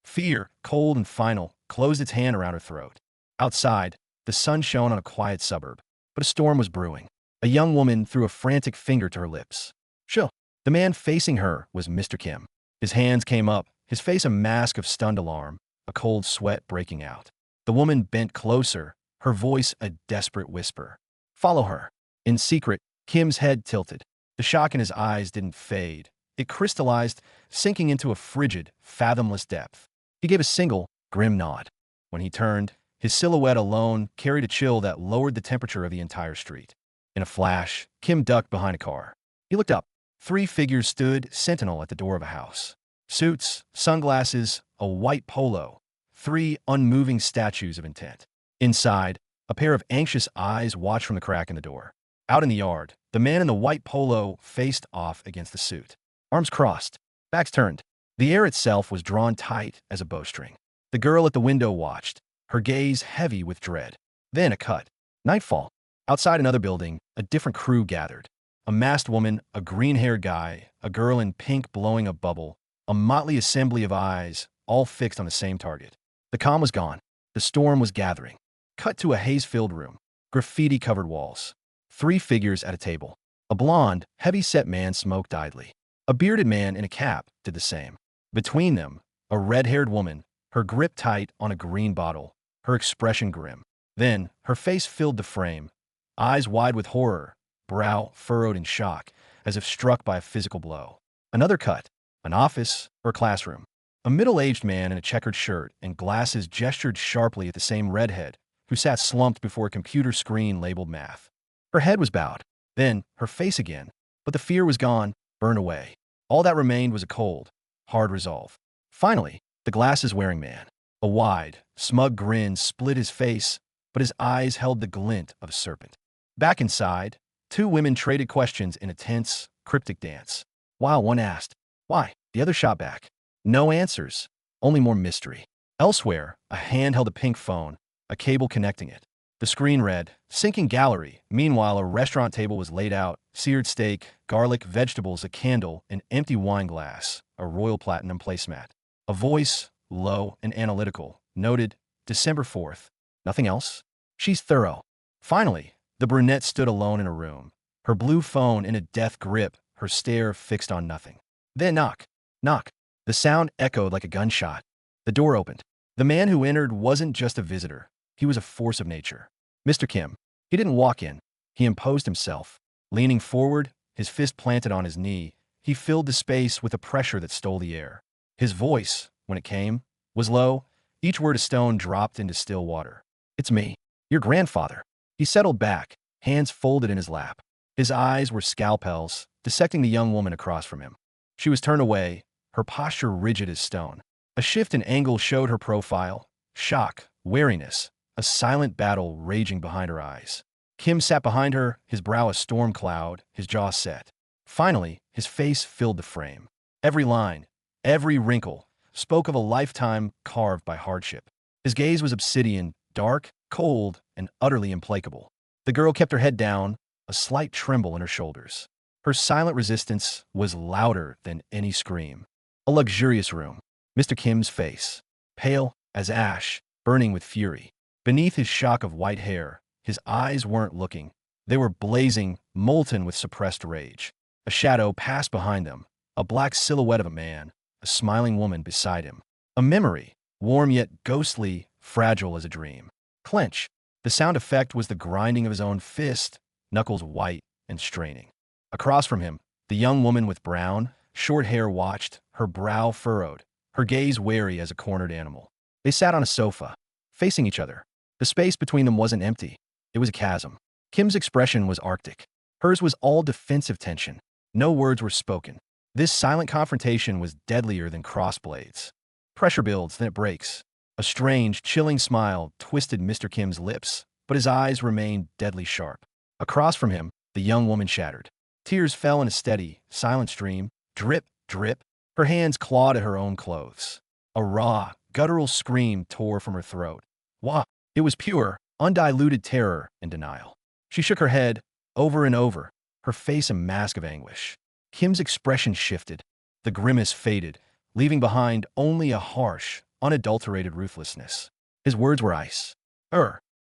Fear, cold and final, closed its hand around her throat. Outside, the sun shone on a quiet suburb, but a storm was brewing. A young woman threw a frantic finger to her lips. Shoo! The man facing her was Mr. Kim. His hands came up, his face a mask of stunned alarm, a cold sweat breaking out. The woman bent closer, her voice a desperate whisper. Follow her. In secret, Kim's head tilted. The shock in his eyes didn't fade. It crystallized, sinking into a frigid, fathomless depth. He gave a single, grim nod. When he turned, his silhouette alone carried a chill that lowered the temperature of the entire street. In a flash, Kim ducked behind a car. He looked up. 3 figures stood sentinel at the door of a house. Suits, sunglasses, a white polo. 3 unmoving statues of intent. Inside, a pair of anxious eyes watched from the crack in the door. Out in the yard, the man in the white polo faced off against the suit. Arms crossed, backs turned. The air itself was drawn tight as a bowstring. The girl at the window watched, her gaze heavy with dread. Then a cut. Nightfall. Outside another building, a different crew gathered. A masked woman, a green-haired guy, a girl in pink blowing a bubble, a motley assembly of eyes, all fixed on the same target. The calm was gone. The storm was gathering. Cut to a haze-filled room. Graffiti-covered walls. 3 figures at a table. A blonde, heavy-set man smoked idly. A bearded man in a cap did the same. Between them, a red-haired woman, her grip tight on a green bottle, her expression grim. Then, her face filled the frame, eyes wide with horror, brow furrowed in shock, as if struck by a physical blow. Another cut, an office or classroom. A middle-aged man in a checkered shirt and glasses gestured sharply at the same redhead, who sat slumped before a computer screen labeled math. Her head was bowed, then her face again, but the fear was gone, burned away. All that remained was a cold, hard resolve. Finally, the glasses-wearing man. A wide, smug grin split his face, but his eyes held the glint of a serpent. Back inside, 2 women traded questions in a tense, cryptic dance. While one asked, why? The other shot back. No answers, only more mystery. Elsewhere, a hand held a pink phone, a cable connecting it. The screen read, Sinking Gallery. Meanwhile, a restaurant table was laid out, seared steak, garlic, vegetables, a candle, an empty wine glass, a royal platinum placemat. A voice, low and analytical, noted, December 4th. Nothing else? She's thorough. Finally, the brunette stood alone in a room, her blue phone in a death grip, her stare fixed on nothing. Then knock, knock. The sound echoed like a gunshot. The door opened. The man who entered wasn't just a visitor. He was a force of nature. Mr. Kim. He didn't walk in. He imposed himself. Leaning forward, his fist planted on his knee, he filled the space with a pressure that stole the air. His voice, when it came, was low, each word a stone dropped into still water. It's me, your grandfather. He settled back, hands folded in his lap. His eyes were scalpels, dissecting the young woman across from him. She was turned away, her posture rigid as stone. A shift in angle showed her profile, shock, wariness, a silent battle raging behind her eyes. Kim sat behind her, his brow a storm cloud, his jaw set. Finally, his face filled the frame. Every line, every wrinkle, spoke of a lifetime carved by hardship. His gaze was obsidian, dark, cold, and utterly implacable. The girl kept her head down, a slight tremble in her shoulders. Her silent resistance was louder than any scream. A luxurious room. Mr. Kim's face, pale as ash, burning with fury. Beneath his shock of white hair, his eyes weren't looking. They were blazing, molten with suppressed rage. A shadow passed behind them, a black silhouette of a man, a a smiling woman beside him. A memory, warm yet ghostly, fragile as a dream. Clench. The sound effect was the grinding of his own fist, knuckles white and straining. Across from him, the young woman with brown, short hair watched, her brow furrowed, her gaze wary as a cornered animal. They sat on a sofa, facing each other. The space between them wasn't empty. It was a chasm. Kim's expression was arctic. Hers was all defensive tension. No words were spoken. This silent confrontation was deadlier than crossblades. Pressure builds, then it breaks. A strange, chilling smile twisted Mr. Kim's lips, but his eyes remained deadly sharp. Across from him, the young woman shattered. Tears fell in a steady, silent stream. Drip, drip. Her hands clawed at her own clothes. A raw, guttural scream tore from her throat. Wah! It was pure, undiluted terror and denial. She shook her head, over and over, her face a mask of anguish. Kim's expression shifted. The grimace faded, leaving behind only a harsh, unadulterated ruthlessness. His words were ice.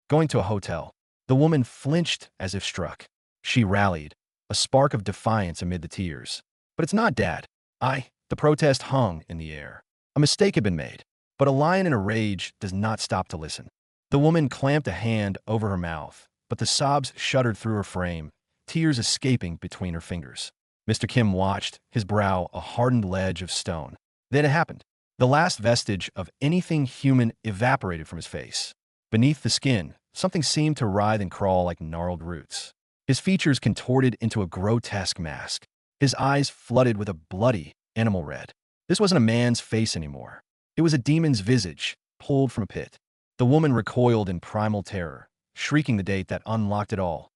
Going to a hotel. The woman flinched as if struck. She rallied, a spark of defiance amid the tears. But it's not, Dad. The protest hung in the air. A mistake had been made, but a lion in a rage does not stop to listen. The woman clamped a hand over her mouth, but the sobs shuddered through her frame, tears escaping between her fingers. Mr. Kim watched, his brow a hardened ledge of stone. Then it happened. The last vestige of anything human evaporated from his face. Beneath the skin, something seemed to writhe and crawl like gnarled roots. His features contorted into a grotesque mask. His eyes flooded with a bloody, animal red. This wasn't a man's face anymore. It was a demon's visage, pulled from a pit. The woman recoiled in primal terror, shrieking the date that unlocked it all.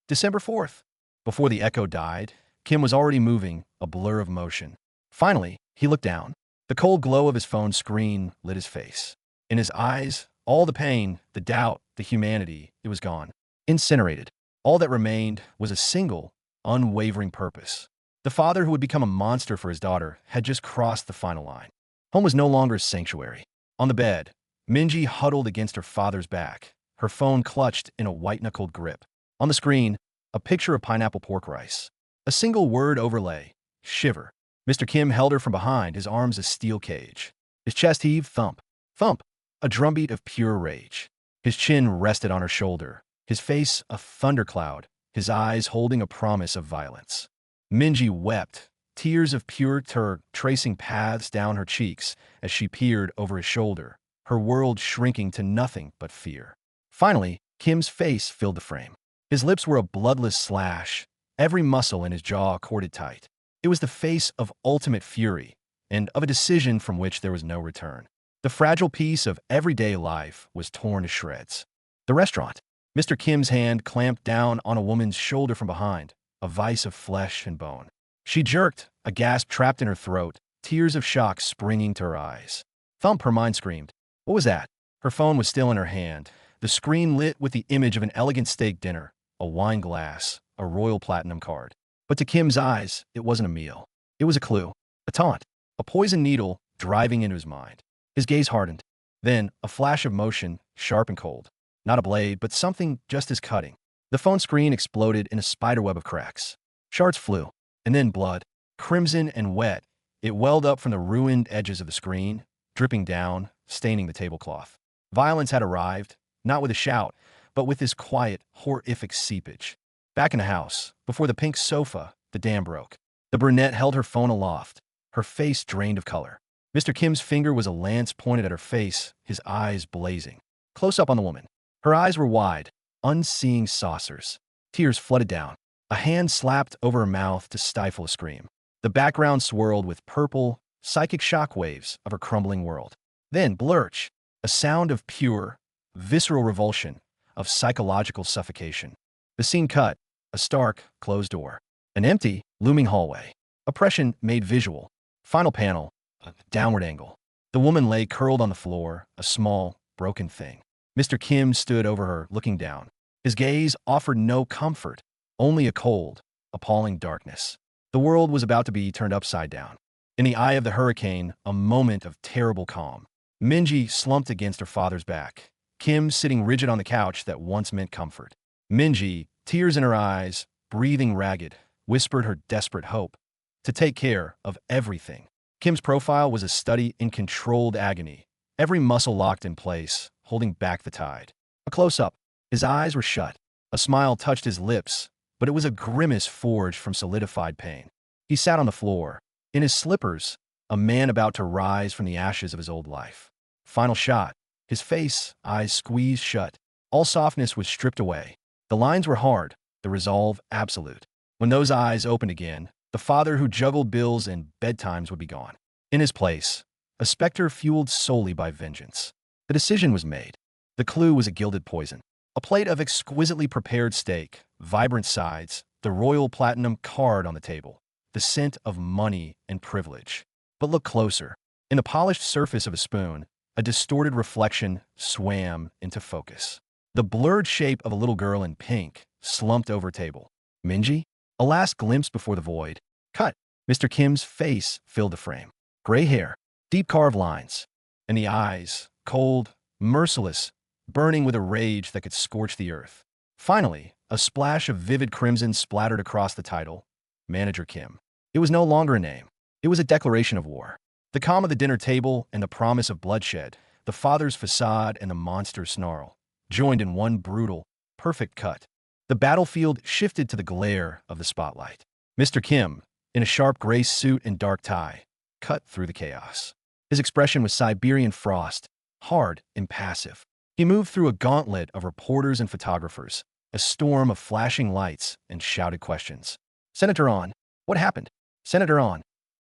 December 4th. Before the echo died, Kim was already moving, a blur of motion. Finally, he looked down. The cold glow of his phone screen lit his face. In his eyes, all the pain, the doubt, the humanity, it was gone. Incinerated. All that remained was a single, unwavering purpose. The father who would become a monster for his daughter had just crossed the final line. Home was no longer a sanctuary. On the bed, Minji huddled against her father's back, her phone clutched in a white-knuckled grip. On the screen, a picture of pineapple pork rice. A single word overlay, shiver. Mr. Kim held her from behind, his arms a steel cage. His chest heaved, thump, thump, a drumbeat of pure rage. His chin rested on her shoulder, his face a thundercloud, his eyes holding a promise of violence. Minji wept, tears of pure terror tracing paths down her cheeks as she peered over his shoulder, her world shrinking to nothing but fear. Finally, Kim's face filled the frame. His lips were a bloodless slash, every muscle in his jaw corded tight. It was the face of ultimate fury, and of a decision from which there was no return. The fragile piece of everyday life was torn to shreds. The restaurant. Mr. Kim's hand clamped down on a woman's shoulder from behind, a vice of flesh and bone. She jerked, a gasp trapped in her throat, tears of shock springing to her eyes. Thump, her mind screamed. What was that? Her phone was still in her hand, the screen lit with the image of an elegant steak dinner, a wine glass, a royal platinum card. But to Kim's eyes, it wasn't a meal. It was a clue, a taunt, a poison needle driving into his mind. His gaze hardened. Then, a flash of motion, sharp and cold. Not a blade, but something just as cutting. The phone screen exploded in a spiderweb of cracks. Shards flew, and then blood, crimson and wet. It welled up from the ruined edges of the screen, dripping down, staining the tablecloth. Violence had arrived, not with a shout, but with this quiet, horrific seepage. Back in the house, before the pink sofa, the dam broke. The brunette held her phone aloft, her face drained of color. Mr. Kim's finger was a lance pointed at her face, his eyes blazing. Close up on the woman. Her eyes were wide, unseeing saucers. Tears flooded down. A hand slapped over her mouth to stifle a scream. The background swirled with purple, psychic shock waves of her crumbling world. Then, blurch, a sound of pure, visceral revulsion, of psychological suffocation. The scene cut, a stark, closed door. An empty, looming hallway. Oppression made visual. Final panel, a downward angle. The woman lay curled on the floor, a small, broken thing. Mr. Kim stood over her, looking down. His gaze offered no comfort, only a cold, appalling darkness. The world was about to be turned upside down. In the eye of the hurricane, a moment of terrible calm. Minji slumped against her father's back. Kim sitting rigid on the couch that once meant comfort. Minji, tears in her eyes, breathing ragged, whispered her desperate hope to take care of everything. Kim's profile was a study in controlled agony, every muscle locked in place, holding back the tide. A close-up. His eyes were shut. A smile touched his lips, but it was a grimace forged from solidified pain. He sat on the floor, in his slippers, a man about to rise from the ashes of his old life. Final shot. His face, eyes squeezed shut. All softness was stripped away. The lines were hard, the resolve absolute. When those eyes opened again, the father who juggled bills and bedtimes would be gone. In his place, a specter fueled solely by vengeance. The decision was made. The clue was a gilded poison. A plate of exquisitely prepared steak, vibrant sides, the royal platinum card on the table, the scent of money and privilege. But look closer. In the polished surface of a spoon, a distorted reflection swam into focus. The blurred shape of a little girl in pink, slumped over table. Minji? A last glimpse before the void. Cut. Mr. Kim's face filled the frame. Gray hair, deep carved lines, and the eyes, cold, merciless, burning with a rage that could scorch the earth. Finally, a splash of vivid crimson splattered across the title, Manager Kim. It was no longer a name. It was a declaration of war. The calm of the dinner table and the promise of bloodshed, the father's facade and the monster's snarl, joined in one brutal, perfect cut. The battlefield shifted to the glare of the spotlight. Mr. Kim, in a sharp gray suit and dark tie, cut through the chaos. His expression was Siberian frost, hard, impassive. He moved through a gauntlet of reporters and photographers, a storm of flashing lights and shouted questions. Senator On, what happened? Senator On.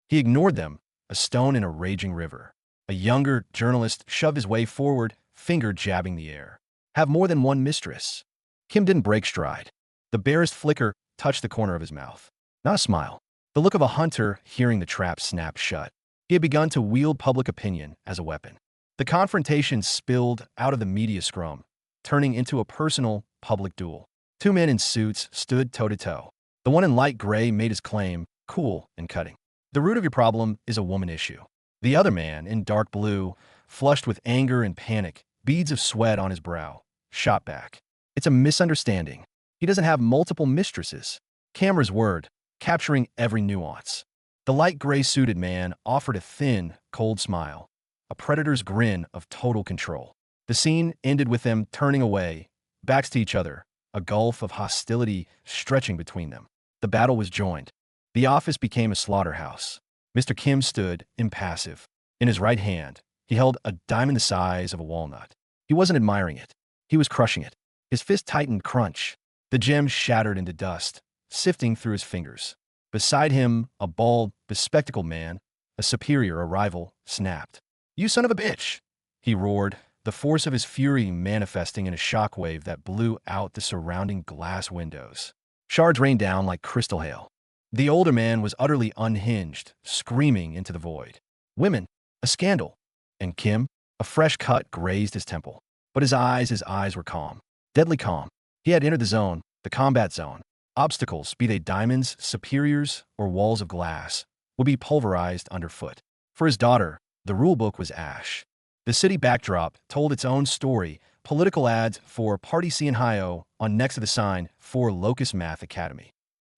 He ignored them, a stone in a raging river. A younger journalist shoved his way forward, finger jabbing the air. Have more than one mistress. Kim didn't break stride. The barest flicker touched the corner of his mouth. Not a smile. The look of a hunter hearing the trap snap shut. He had begun to wield public opinion as a weapon. The confrontation spilled out of the media scrum, turning into a personal, public duel. Two men in suits stood toe-to-toe. The one in light gray made his claim, cool and cutting. The root of your problem is a woman issue. The other man, in dark blue, flushed with anger and panic, beads of sweat on his brow, shot back. It's a misunderstanding. He doesn't have multiple mistresses. Camera's word, capturing every nuance. The light gray-suited man offered a thin, cold smile, a predator's grin of total control. The scene ended with them turning away, backs to each other, a gulf of hostility stretching between them. The battle was joined. The office became a slaughterhouse. Mr. Kim stood, impassive. In his right hand, he held a diamond the size of a walnut. He wasn't admiring it. He was crushing it. His fist tightened, crunch. The gem shattered into dust, sifting through his fingers. Beside him, a bald, bespectacled man, a superior, a rival, snapped. You son of a bitch! He roared, the force of his fury manifesting in a shockwave that blew out the surrounding glass windows. Shards rained down like crystal hail. The older man was utterly unhinged, screaming into the void. Women, a scandal. And Kim, a fresh cut grazed his temple. But his eyes were calm. Deadly calm. He had entered the zone, the combat zone. Obstacles, be they diamonds, superiors, or walls of glass, would be pulverized underfoot. For his daughter, the rulebook was ash. The city backdrop told its own story, political ads for Party Cienhio on next to the sign for Locust Math Academy.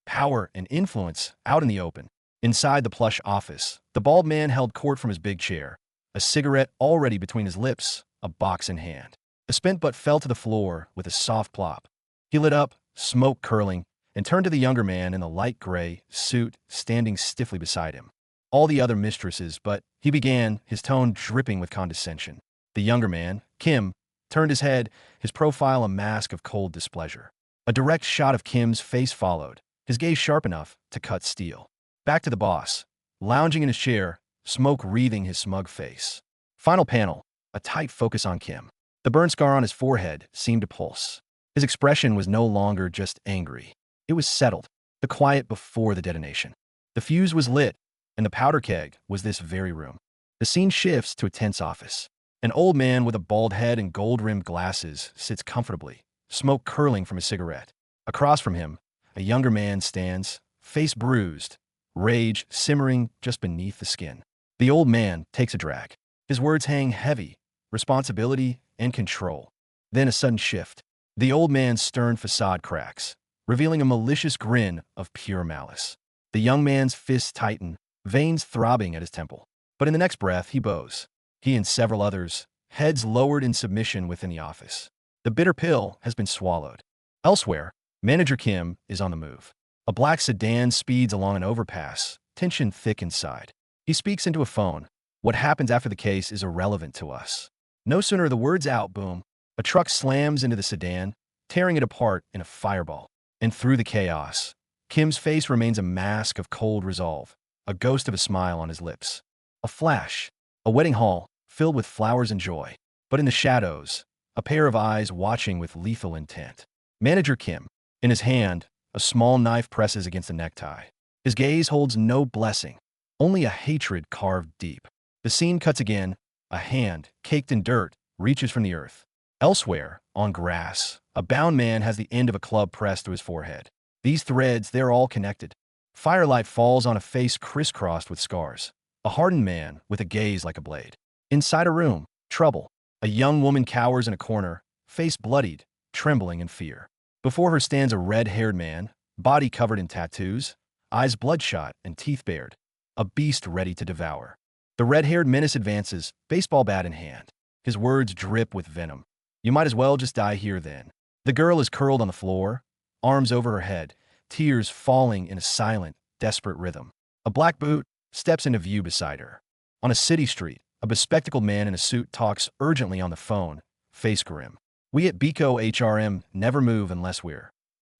Power and influence out in the open. Inside the plush office, the bald man held court from his big chair, a cigarette already between his lips, a box in hand. The spent butt fell to the floor with a soft plop. He lit up, smoke curling, and turned to the younger man in the light gray suit standing stiffly beside him. All the other mistresses, but he began, his tone dripping with condescension. The younger man, Kim, turned his head, his profile a mask of cold displeasure. A direct shot of Kim's face followed, his gaze sharp enough to cut steel. Back to the boss, lounging in his chair, smoke wreathing his smug face. Final panel, a tight focus on Kim. The burn scar on his forehead seemed to pulse. His expression was no longer just angry. It was settled, the quiet before the detonation. The fuse was lit, and the powder keg was this very room. The scene shifts to a tense office. An old man with a bald head and gold-rimmed glasses sits comfortably, smoke curling from a cigarette. Across from him, a younger man stands, face bruised, rage simmering just beneath the skin. The old man takes a drag. His words hang heavy, responsibility and control. Then a sudden shift. The old man's stern facade cracks, revealing a malicious grin of pure malice. The young man's fists tighten, veins throbbing at his temple. But in the next breath, he bows. He and several others, heads lowered in submission within the office. The bitter pill has been swallowed. Elsewhere, Manager Kim is on the move. A black sedan speeds along an overpass, tension thick inside. He speaks into a phone. What happens after the case is irrelevant to us. No sooner are the words out, boom, a truck slams into the sedan, tearing it apart in a fireball. And through the chaos, Kim's face remains a mask of cold resolve, a ghost of a smile on his lips. A flash, a wedding hall filled with flowers and joy. But in the shadows, a pair of eyes watching with lethal intent. Manager Kim, in his hand, a small knife presses against a necktie. His gaze holds no blessing, only a hatred carved deep. The scene cuts again. A hand, caked in dirt, reaches from the earth. Elsewhere, on grass, a bound man has the end of a club pressed to his forehead. These threads, they're all connected. Firelight falls on a face crisscrossed with scars. A hardened man with a gaze like a blade. Inside a room, trouble. A young woman cowers in a corner, face bloodied, trembling in fear. Before her stands a red-haired man, body covered in tattoos, eyes bloodshot and teeth bared. A beast ready to devour. The red-haired menace advances, baseball bat in hand. His words drip with venom. You might as well just die here then. The girl is curled on the floor, arms over her head, tears falling in a silent, desperate rhythm. A black boot steps into view beside her. On a city street, a bespectacled man in a suit talks urgently on the phone, face grim. We at Biko HRM never move unless we're.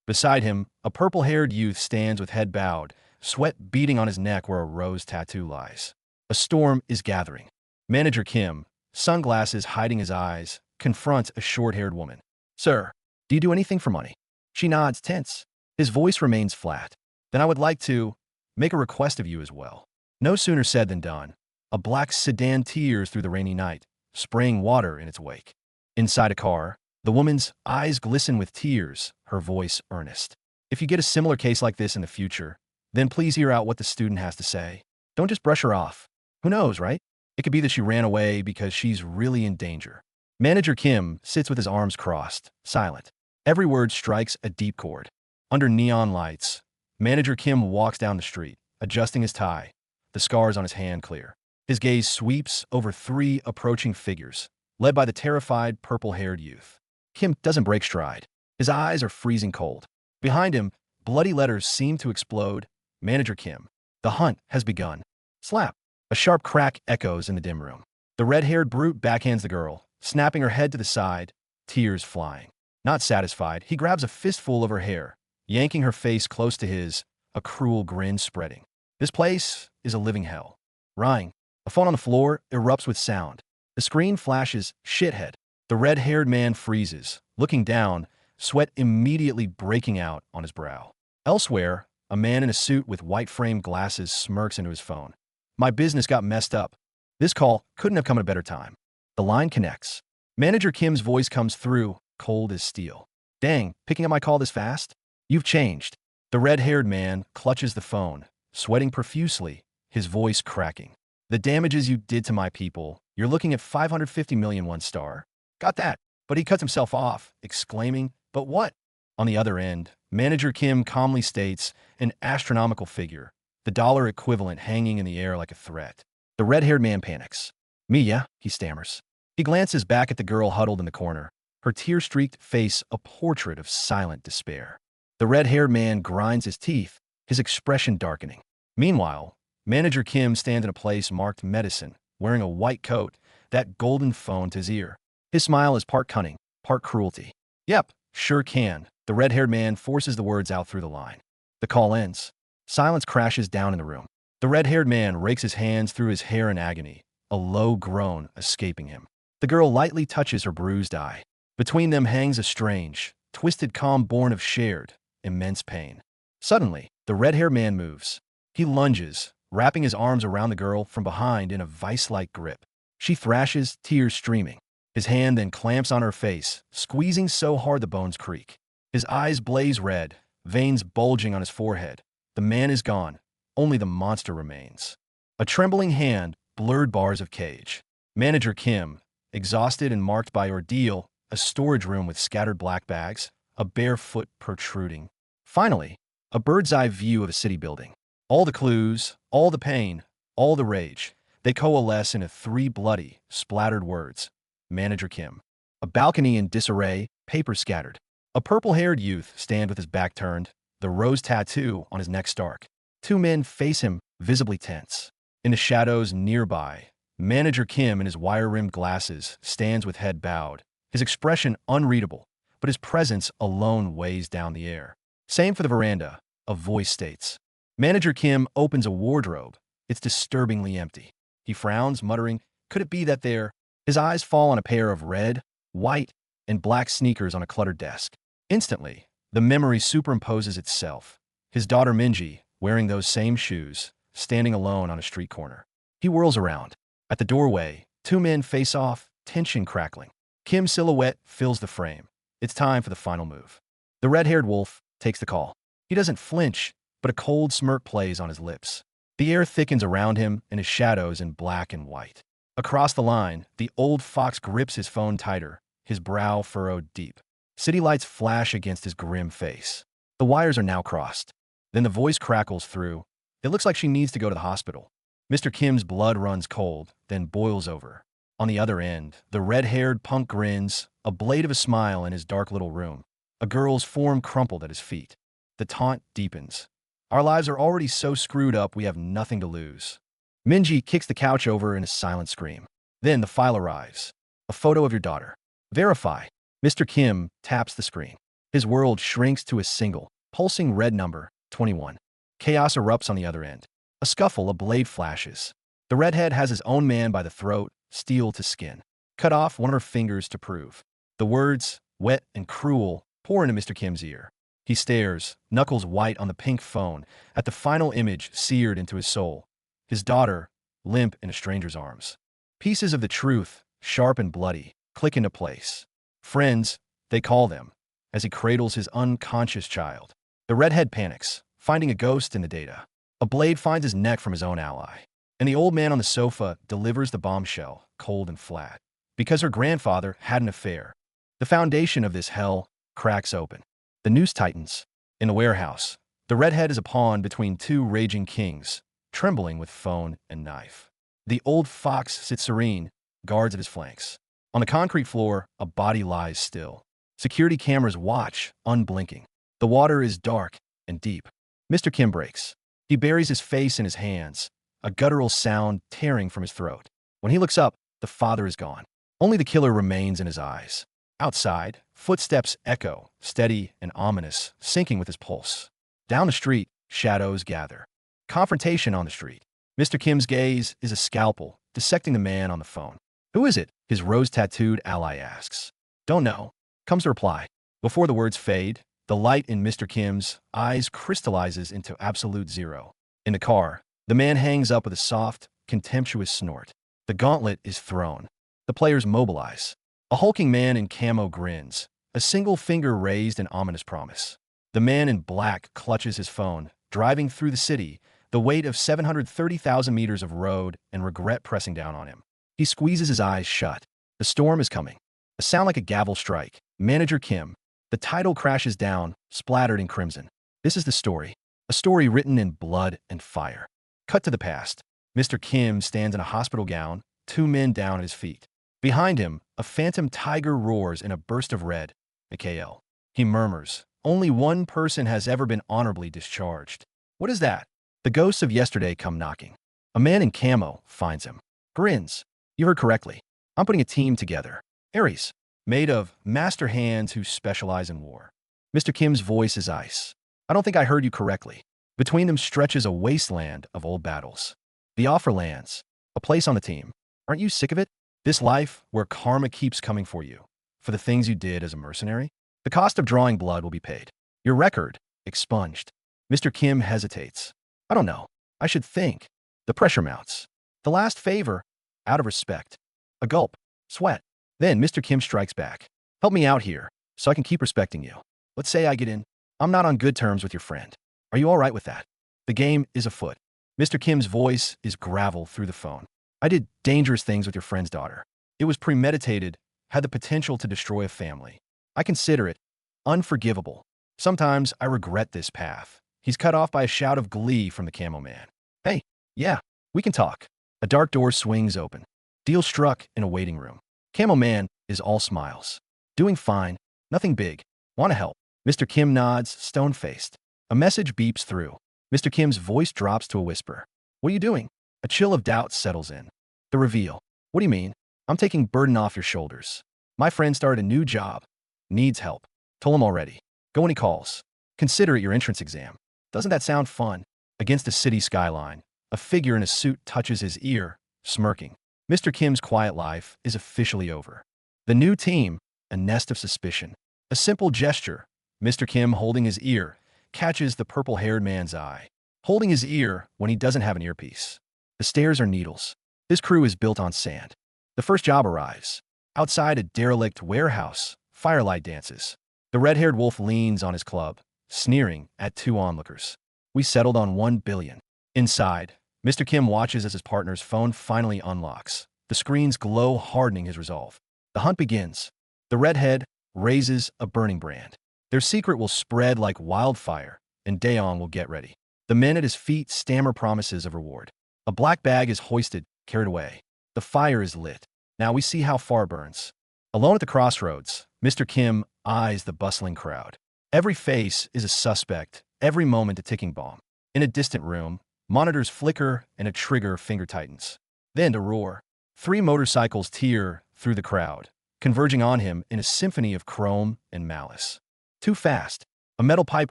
Beside him, a purple-haired youth stands with head bowed, sweat beading on his neck where a rose tattoo lies. A storm is gathering. Manager Kim, sunglasses hiding his eyes, confronts a short-haired woman. Sir, do you do anything for money? She nods, tense. His voice remains flat. Then I would like to make a request of you as well. No sooner said than done. A black sedan tears through the rainy night, spraying water in its wake. Inside a car, the woman's eyes glisten with tears, her voice earnest. If you get a similar case like this in the future, then please hear out what the student has to say. Don't just brush her off. Who knows, right? It could be that she ran away because she's really in danger. Manager Kim sits with his arms crossed, silent. Every word strikes a deep chord. Under neon lights, Manager Kim walks down the street, adjusting his tie, the scars on his hand clear. His gaze sweeps over three approaching figures, led by the terrified purple-haired youth. Kim doesn't break stride. His eyes are freezing cold. Behind him, bloody letters seem to explode. Manager Kim. The hunt has begun. Slap. A sharp crack echoes in the dim room. The red-haired brute backhands the girl, snapping her head to the side, tears flying. Not satisfied, he grabs a fistful of her hair, yanking her face close to his, a cruel grin spreading. This place is a living hell. Ring. A phone on the floor erupts with sound. The screen flashes, shithead. The red-haired man freezes, looking down, sweat immediately breaking out on his brow. Elsewhere, a man in a suit with white-framed glasses smirks into his phone. My business got messed up. This call couldn't have come at a better time. The line connects. Manager Kim's voice comes through, cold as steel. Dang, picking up my call this fast? You've changed. The red-haired man clutches the phone, sweating profusely, his voice cracking. The damages you did to my people, you're looking at 550 million one star. Got that. But he cuts himself off, exclaiming, but what? On the other end, Manager Kim calmly states, an astronomical figure, the dollar equivalent hanging in the air like a threat. The red-haired man panics. Me, yeah, he stammers. He glances back at the girl huddled in the corner, her tear-streaked face a portrait of silent despair. The red-haired man grinds his teeth, his expression darkening. Meanwhile, Manager Kim stands in a place marked medicine, wearing a white coat, that golden phone to his ear. His smile is part cunning, part cruelty. Yep, sure can. The red-haired man forces the words out through the line. The call ends. Silence crashes down in the room. The red-haired man rakes his hands through his hair in agony, a low groan escaping him. The girl lightly touches her bruised eye. Between them hangs a strange, twisted calm born of shared, immense pain. Suddenly, the red-haired man moves. He lunges, wrapping his arms around the girl from behind in a vice-like grip. She thrashes, tears streaming. His hand then clamps on her face, squeezing so hard the bones creak. His eyes blaze red, veins bulging on his forehead. The man is gone. Only the monster remains. A trembling hand, blurred bars of cage. Manager Kim, exhausted and marked by ordeal, a storage room with scattered black bags, a bare foot protruding. Finally, a bird's-eye view of a city building. All the clues, all the pain, all the rage, they coalesce into three bloody, splattered words. Manager Kim. A balcony in disarray, papers scattered. A purple-haired youth stands with his back turned, the rose tattoo on his neck stark. Two men face him, visibly tense. In the shadows nearby, Manager Kim in his wire-rimmed glasses stands with head bowed, his expression unreadable, but his presence alone weighs down the air. Same for the veranda, a voice states. Manager Kim opens a wardrobe. It's disturbingly empty. He frowns, muttering, could it be that there? His eyes fall on a pair of red, white, and black sneakers on a cluttered desk. Instantly, the memory superimposes itself. His daughter Minji, wearing those same shoes, standing alone on a street corner. He whirls around. At the doorway, two men face off, tension crackling. Kim's silhouette fills the frame. It's time for the final move. The red-haired wolf takes the call. He doesn't flinch, but a cold smirk plays on his lips. The air thickens around him and his shadows in black and white. Across the line, the old fox grips his phone tighter, his brow furrowed deep. City lights flash against his grim face. The wires are now crossed. Then the voice crackles through. It looks like she needs to go to the hospital. Mr. Kim's blood runs cold, then boils over. On the other end, the red-haired punk grins, a blade of a smile in his dark little room. A girl's form crumpled at his feet. The taunt deepens. Our lives are already so screwed up we have nothing to lose. Minji kicks the couch over in a silent scream. Then the file arrives. A photo of your daughter. Verify. Mr. Kim taps the screen. His world shrinks to a single, pulsing red number, 21. Chaos erupts on the other end. A scuffle, a blade flashes. The redhead has his own man by the throat, steel to skin. Cut off one of her fingers to prove. The words, wet and cruel, pour into Mr. Kim's ear. He stares, knuckles white on the pink phone, at the final image seared into his soul. His daughter, limp in a stranger's arms. Pieces of the truth, sharp and bloody, click into place. Friends, they call them, as he cradles his unconscious child. The redhead panics, finding a ghost in the data. A blade finds his neck from his own ally. And the old man on the sofa delivers the bombshell, cold and flat. Because her grandfather had an affair. The foundation of this hell cracks open. The noose tightens. In the warehouse, the redhead is a pawn between two raging kings, trembling with phone and knife. The old fox sits serene, guards at his flanks. On the concrete floor, a body lies still. Security cameras watch, unblinking. The water is dark and deep. Mr. Kim breaks. He buries his face in his hands, a guttural sound tearing from his throat. When he looks up, the father is gone. Only the killer remains in his eyes. Outside, footsteps echo, steady and ominous, syncing with his pulse. Down the street, shadows gather. Confrontation on the street. Mr. Kim's gaze is a scalpel, dissecting the man on the phone. Who is it? His rose-tattooed ally asks. Don't know, comes the reply. Before the words fade, the light in Mr. Kim's eyes crystallizes into absolute zero. In the car, the man hangs up with a soft, contemptuous snort. The gauntlet is thrown. The players mobilize. A hulking man in camo grins, a single finger raised in ominous promise. The man in black clutches his phone, driving through the city, the weight of 730,000 meters of road and regret pressing down on him. He squeezes his eyes shut. The storm is coming. A sound like a gavel strike. Manager Kim. The title crashes down, splattered in crimson. This is the story. A story written in blood and fire. Cut to the past. Mr. Kim stands in a hospital gown, two men down at his feet. Behind him, a phantom tiger roars in a burst of red. Mikhail. He murmurs. Only one person has ever been honorably discharged. What is that? The ghosts of yesterday come knocking. A man in camo finds him. Grins. You heard correctly. I'm putting a team together. Ares. Made of master hands who specialize in war. Mr. Kim's voice is ice. I don't think I heard you correctly. Between them stretches a wasteland of old battles. The offer lands. A place on the team. Aren't you sick of it? This life where karma keeps coming for you. For the things you did as a mercenary? The cost of drawing blood will be paid. Your record, expunged. Mr. Kim hesitates. I don't know. I should think. The pressure mounts. The last favor, out of respect. A gulp. Sweat. Then Mr. Kim strikes back. Help me out here, so I can keep respecting you. Let's say I get in. I'm not on good terms with your friend. Are you all right with that? The game is afoot. Mr. Kim's voice is gravel through the phone. I did dangerous things with your friend's daughter. It was premeditated, had the potential to destroy a family. I consider it unforgivable. Sometimes I regret this path. He's cut off by a shout of glee from the camo man. Hey, yeah, we can talk. A dark door swings open. Deal struck in a waiting room. Camo man is all smiles. Doing fine. Nothing big. Want to help? Mr. Kim nods, stone-faced. A message beeps through. Mr. Kim's voice drops to a whisper. What are you doing? A chill of doubt settles in. The reveal. What do you mean? I'm taking burden off your shoulders. My friend started a new job. Needs help. Told him already. Go when he calls. Consider it your entrance exam. Doesn't that sound fun? Against a city skyline, a figure in a suit touches his ear, smirking. Mr. Kim's quiet life is officially over. The new team, a nest of suspicion. A simple gesture. Mr. Kim, holding his ear, catches the purple-haired man's eye. Holding his ear when he doesn't have an earpiece. The stairs are needles. This crew is built on sand. The first job arrives. Outside a derelict warehouse, firelight dances. The red-haired wolf leans on his club, sneering at two onlookers. We settled on $1 billion. Inside, Mr. Kim watches as his partner's phone finally unlocks. The screens glow, hardening his resolve. The hunt begins. The redhead raises a burning brand. Their secret will spread like wildfire, and Daeong will get ready. The men at his feet stammer promises of reward. A black bag is hoisted, carried away. The fire is lit. Now we see how far it burns. Alone at the crossroads, Mr. Kim eyes the bustling crowd. Every face is a suspect, every moment a ticking bomb. In a distant room, monitors flicker and a trigger finger tightens. Then a roar. 3 motorcycles tear through the crowd, converging on him in a symphony of chrome and malice. Too fast. A metal pipe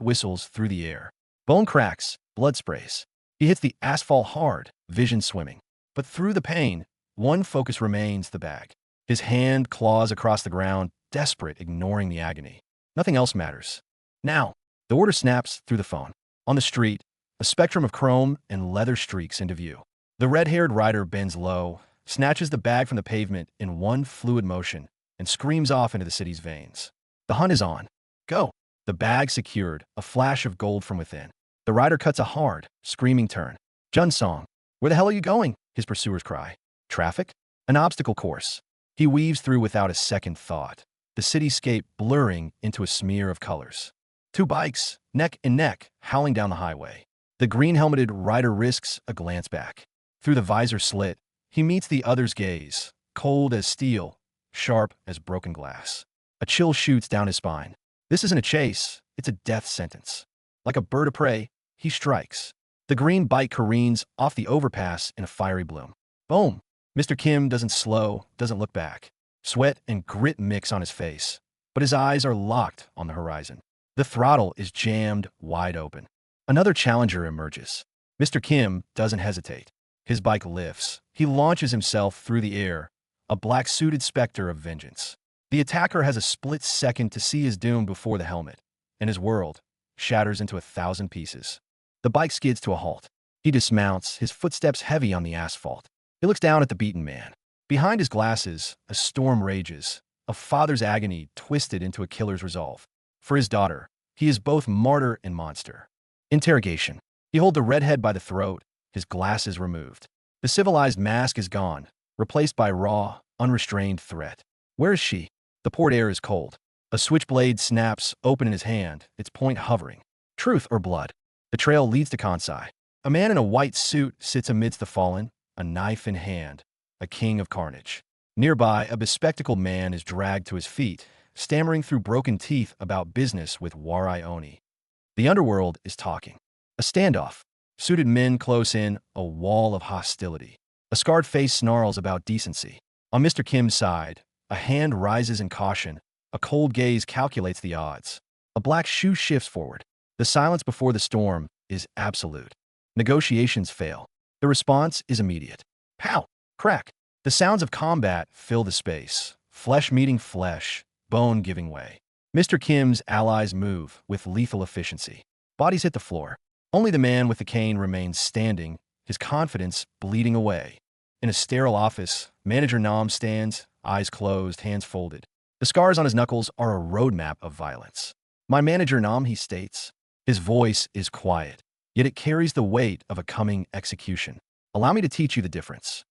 whistles through the air. Bone cracks, blood sprays. He hits the asphalt hard, vision swimming. But through the pain, one focus remains: the bag. His hand claws across the ground, desperate, ignoring the agony. Nothing else matters. Now, the order snaps through the phone. On the street, a spectrum of chrome and leather streaks into view. The red-haired rider bends low, snatches the bag from the pavement in one fluid motion, and screams off into the city's veins. The hunt is on. Go. The bag secured, a flash of gold from within. The rider cuts a hard, screaming turn. Junsong, where the hell are you going? His pursuers cry. Traffic? An obstacle course. He weaves through without a second thought, the cityscape blurring into a smear of colors. 2 bikes, neck and neck, howling down the highway. The green-helmeted rider risks a glance back. Through the visor slit, he meets the other's gaze, cold as steel, sharp as broken glass. A chill shoots down his spine. This isn't a chase, it's a death sentence. Like a bird of prey, he strikes. The green bike careens off the overpass in a fiery bloom. Boom! Mr. Kim doesn't slow, doesn't look back. Sweat and grit mix on his face, but his eyes are locked on the horizon. The throttle is jammed wide open. Another challenger emerges. Mr. Kim doesn't hesitate. His bike lifts. He launches himself through the air, a black-suited specter of vengeance. The attacker has a split second to see his doom before the helmet, and his world shatters into 1,000 pieces. The bike skids to a halt. He dismounts, his footsteps heavy on the asphalt. He looks down at the beaten man. Behind his glasses, a storm rages, a father's agony twisted into a killer's resolve. For his daughter, he is both martyr and monster. Interrogation. He holds the redhead by the throat, his glasses removed. The civilized mask is gone, replaced by raw, unrestrained threat. Where is she? The port air is cold. A switchblade snaps open in his hand, its point hovering. Truth or blood? The trail leads to Kansai. A man in a white suit sits amidst the fallen, a knife in hand, a king of carnage. Nearby, a bespectacled man is dragged to his feet, stammering through broken teeth about business with Warai Oni. The underworld is talking. A standoff. Suited men close in, a wall of hostility. A scarred face snarls about decency. On Mr. Kim's side, a hand rises in caution. A cold gaze calculates the odds. A black shoe shifts forward. The silence before the storm is absolute. Negotiations fail. The response is immediate. Pow! Crack! The sounds of combat fill the space. Flesh meeting flesh, bone giving way. Mr. Kim's allies move with lethal efficiency. Bodies hit the floor. Only the man with the cane remains standing, his confidence bleeding away. In a sterile office, Manager Nam stands, eyes closed, hands folded. The scars on his knuckles are a roadmap of violence. My Manager Nam, he states. His voice is quiet, yet it carries the weight of a coming execution. Allow me to teach you the difference.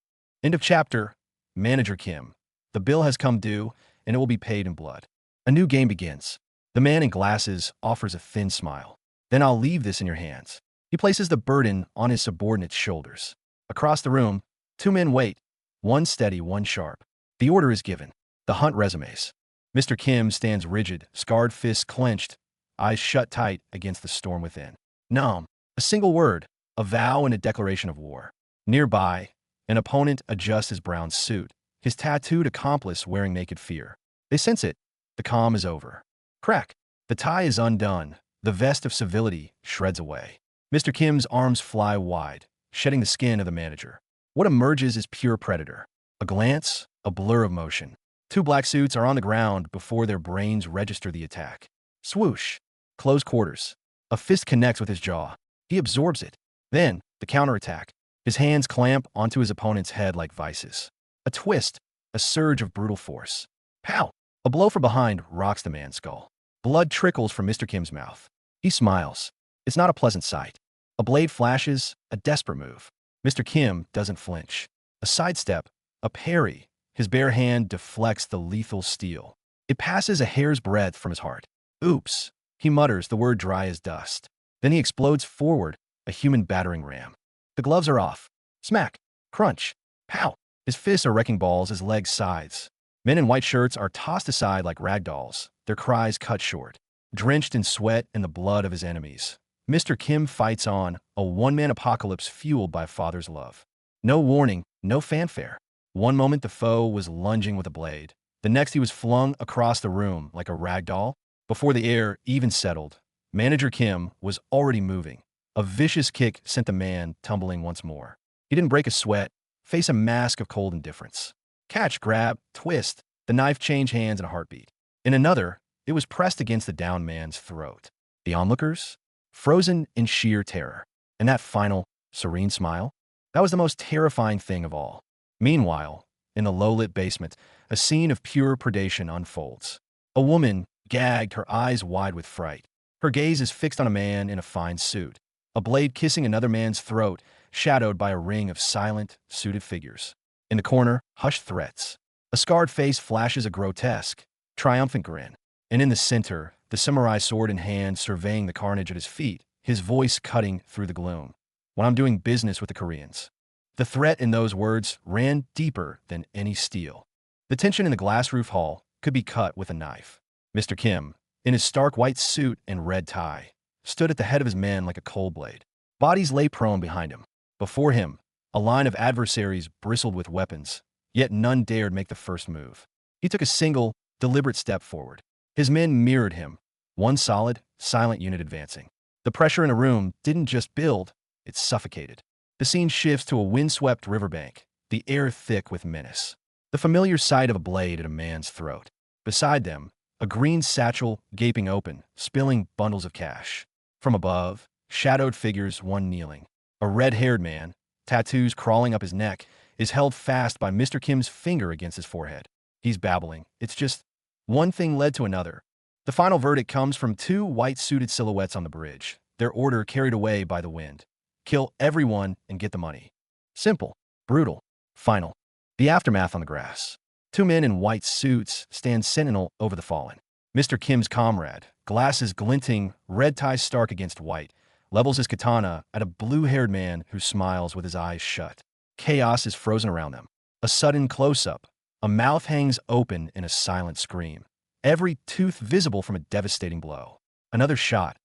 End of chapter. Manager Kim. The bill has come due, and it will be paid in blood. A new game begins. The man in glasses offers a thin smile. Then I'll leave this in your hands. He places the burden on his subordinate's shoulders. Across the room, two men wait, one steady, one sharp. The order is given. The hunt resumes. Mr. Kim stands rigid, scarred fists clenched, eyes shut tight against the storm within. Numb. A single word, a vow and a declaration of war. Nearby, an opponent adjusts his brown suit, his tattooed accomplice wearing naked fear. They sense it. The calm is over. Crack. The tie is undone. The vest of civility shreds away. Mr. Kim's arms fly wide, shedding the skin of the manager. What emerges is pure predator. A glance, a blur of motion. Two black suits are on the ground before their brains register the attack. Swoosh. Close quarters. A fist connects with his jaw. He absorbs it. Then, the counterattack. His hands clamp onto his opponent's head like vices. A twist. A surge of brutal force. Pow! A blow from behind rocks the man's skull. Blood trickles from Mr. Kim's mouth. He smiles. It's not a pleasant sight. A blade flashes, a desperate move. Mr. Kim doesn't flinch. A sidestep, a parry. His bare hand deflects the lethal steel. It passes a hair's breadth from his heart. Oops. He mutters, the word dry as dust. Then he explodes forward, a human battering ram. The gloves are off. Smack. Crunch. Pow. His fists are wrecking balls, his legs scythes. Men in white shirts are tossed aside like rag dolls, their cries cut short. Drenched in sweat and the blood of his enemies, Mr. Kim fights on, a one-man apocalypse fueled by father's love. No warning, no fanfare. One moment the foe was lunging with a blade. The next he was flung across the room like a rag doll. Before the air even settled, Manager Kim was already moving. A vicious kick sent the man tumbling once more. He didn't break a sweat, face a mask of cold indifference. Catch, grab, twist. The knife changed hands in a heartbeat. In another, it was pressed against the downed man's throat. The onlookers? Frozen in sheer terror. And that final, serene smile? That was the most terrifying thing of all. Meanwhile, in the low-lit basement, a scene of pure predation unfolds. A woman, gagged, her eyes wide with fright. Her gaze is fixed on a man in a fine suit. A blade kissing another man's throat, shadowed by a ring of silent, suited figures. In the corner, hushed threats. A scarred face flashes a grotesque, triumphant grin. And in the center, the samurai sword in hand surveying the carnage at his feet, his voice cutting through the gloom. When I'm doing business with the Koreans. The threat in those words ran deeper than any steel. The tension in the glass-roof hall could be cut with a knife. Mr. Kim, in his stark white suit and red tie, stood at the head of his men like a cold blade. Bodies lay prone behind him. Before him, a line of adversaries bristled with weapons, yet none dared make the first move. He took a single, deliberate step forward. His men mirrored him, one solid, silent unit advancing. The pressure in a room didn't just build, it suffocated. The scene shifts to a windswept riverbank, the air thick with menace. The familiar sight of a blade at a man's throat. Beside them, a green satchel gaping open, spilling bundles of cash. From above, shadowed figures, one kneeling. A red-haired man, tattoos crawling up his neck, is held fast by Mr. Kim's finger against his forehead. He's babbling. It's just one thing led to another. The final verdict comes from two white-suited silhouettes on the bridge, their order carried away by the wind. Kill everyone and get the money. Simple, brutal, final. The aftermath on the grass. Two men in white suits stand sentinel over the fallen. Mr. Kim's comrade, glasses glinting, red tie stark against white, levels his katana at a blue-haired man who smiles with his eyes shut. Chaos is frozen around them. A sudden close-up. A mouth hangs open in a silent scream. Every tooth visible from a devastating blow. Another shot.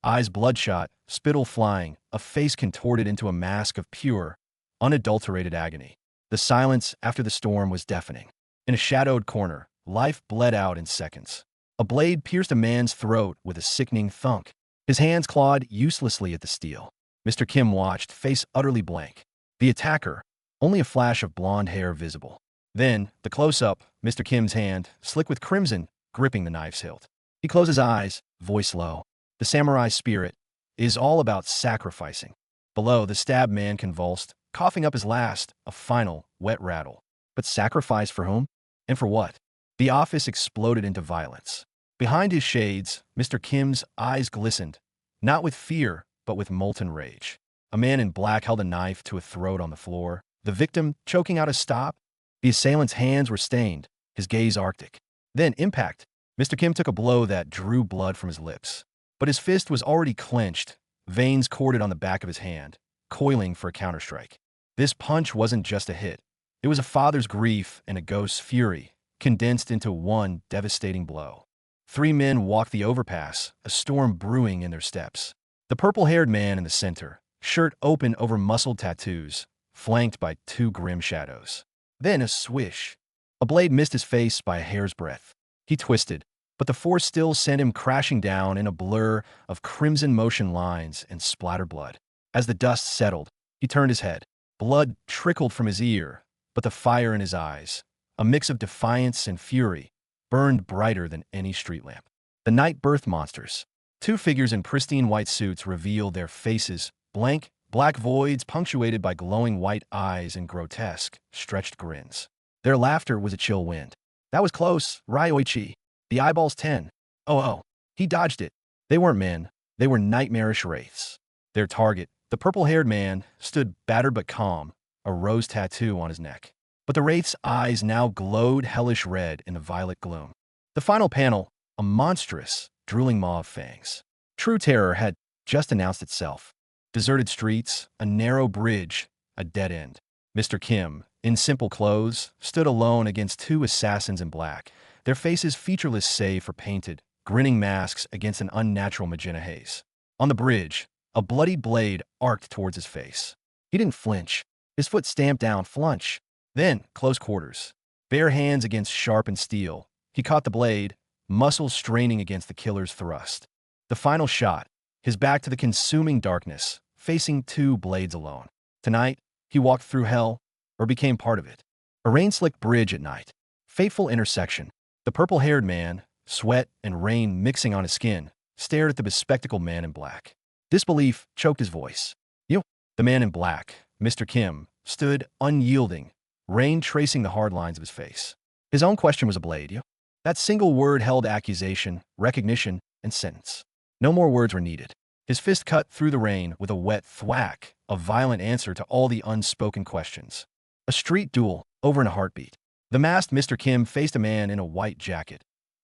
Eyes bloodshot, spittle flying, a face contorted into a mask of pure, unadulterated agony. The silence after the storm was deafening. In a shadowed corner, life bled out in seconds. A blade pierced a man's throat with a sickening thunk. His hands clawed uselessly at the steel. Mr. Kim watched, face utterly blank. The attacker, only a flash of blonde hair visible. Then, the close-up, Mr. Kim's hand, slick with crimson, gripping the knife's hilt. He closed his eyes, voice low. The samurai spirit is all about sacrificing. Below, the stabbed man convulsed, coughing up his last, a final, wet rattle. But sacrifice for whom? And for what? The office exploded into violence. Behind his shades, Mr. Kim's eyes glistened, not with fear, but with molten rage. A man in black held a knife to a throat on the floor, the victim choking out a stop. The assailant's hands were stained, his gaze arctic. Then, impact. Mr. Kim took a blow that drew blood from his lips. But his fist was already clenched, veins corded on the back of his hand, coiling for a counterstrike. This punch wasn't just a hit. It was a father's grief and a ghost's fury, condensed into one devastating blow. Three men walked the overpass, a storm brewing in their steps. The purple-haired man in the center, shirt open over muscled tattoos, flanked by two grim shadows. Then a swish. A blade missed his face by a hair's breadth. He twisted, but the force still sent him crashing down in a blur of crimson motion lines and splattered blood. As the dust settled, he turned his head. Blood trickled from his ear, but the fire in his eyes, a mix of defiance and fury, burned brighter than any street lamp. The night birthed monsters. Two figures in pristine white suits revealed their faces, blank, black voids punctuated by glowing white eyes and grotesque, stretched grins. Their laughter was a chill wind. That was close, Ryoichi. The eyeballs 10. Oh, he dodged it. They weren't men. They were nightmarish wraiths. Their target, the purple-haired man, stood battered but calm, a rose tattoo on his neck. But the wraith's eyes now glowed hellish red in the violet gloom. The final panel, a monstrous, drooling maw of fangs. True terror had just announced itself. Deserted streets, a narrow bridge, a dead end. Mr. Kim, in simple clothes, stood alone against two assassins in black, their faces featureless save for painted, grinning masks against an unnatural magenta haze. On the bridge, a bloody blade arced towards his face. He didn't flinch. His foot stamped down, flunch. Then, close quarters. Bare hands against sharpened steel. He caught the blade, muscles straining against the killer's thrust. The final shot, his back to the consuming darkness, facing two blades alone. Tonight, he walked through hell, or became part of it. A rain-slicked bridge at night. Fateful intersection. The purple-haired man, sweat and rain mixing on his skin, stared at the bespectacled man in black. Disbelief choked his voice. You? The man in black, Mr. Kim, stood unyielding, rain tracing the hard lines of his face. His own question was a blade. You? That single word held accusation, recognition, and sentence. No more words were needed. His fist cut through the rain with a wet thwack, a violent answer to all the unspoken questions. A street duel, over in a heartbeat. The masked Mr. Kim faced a man in a white jacket.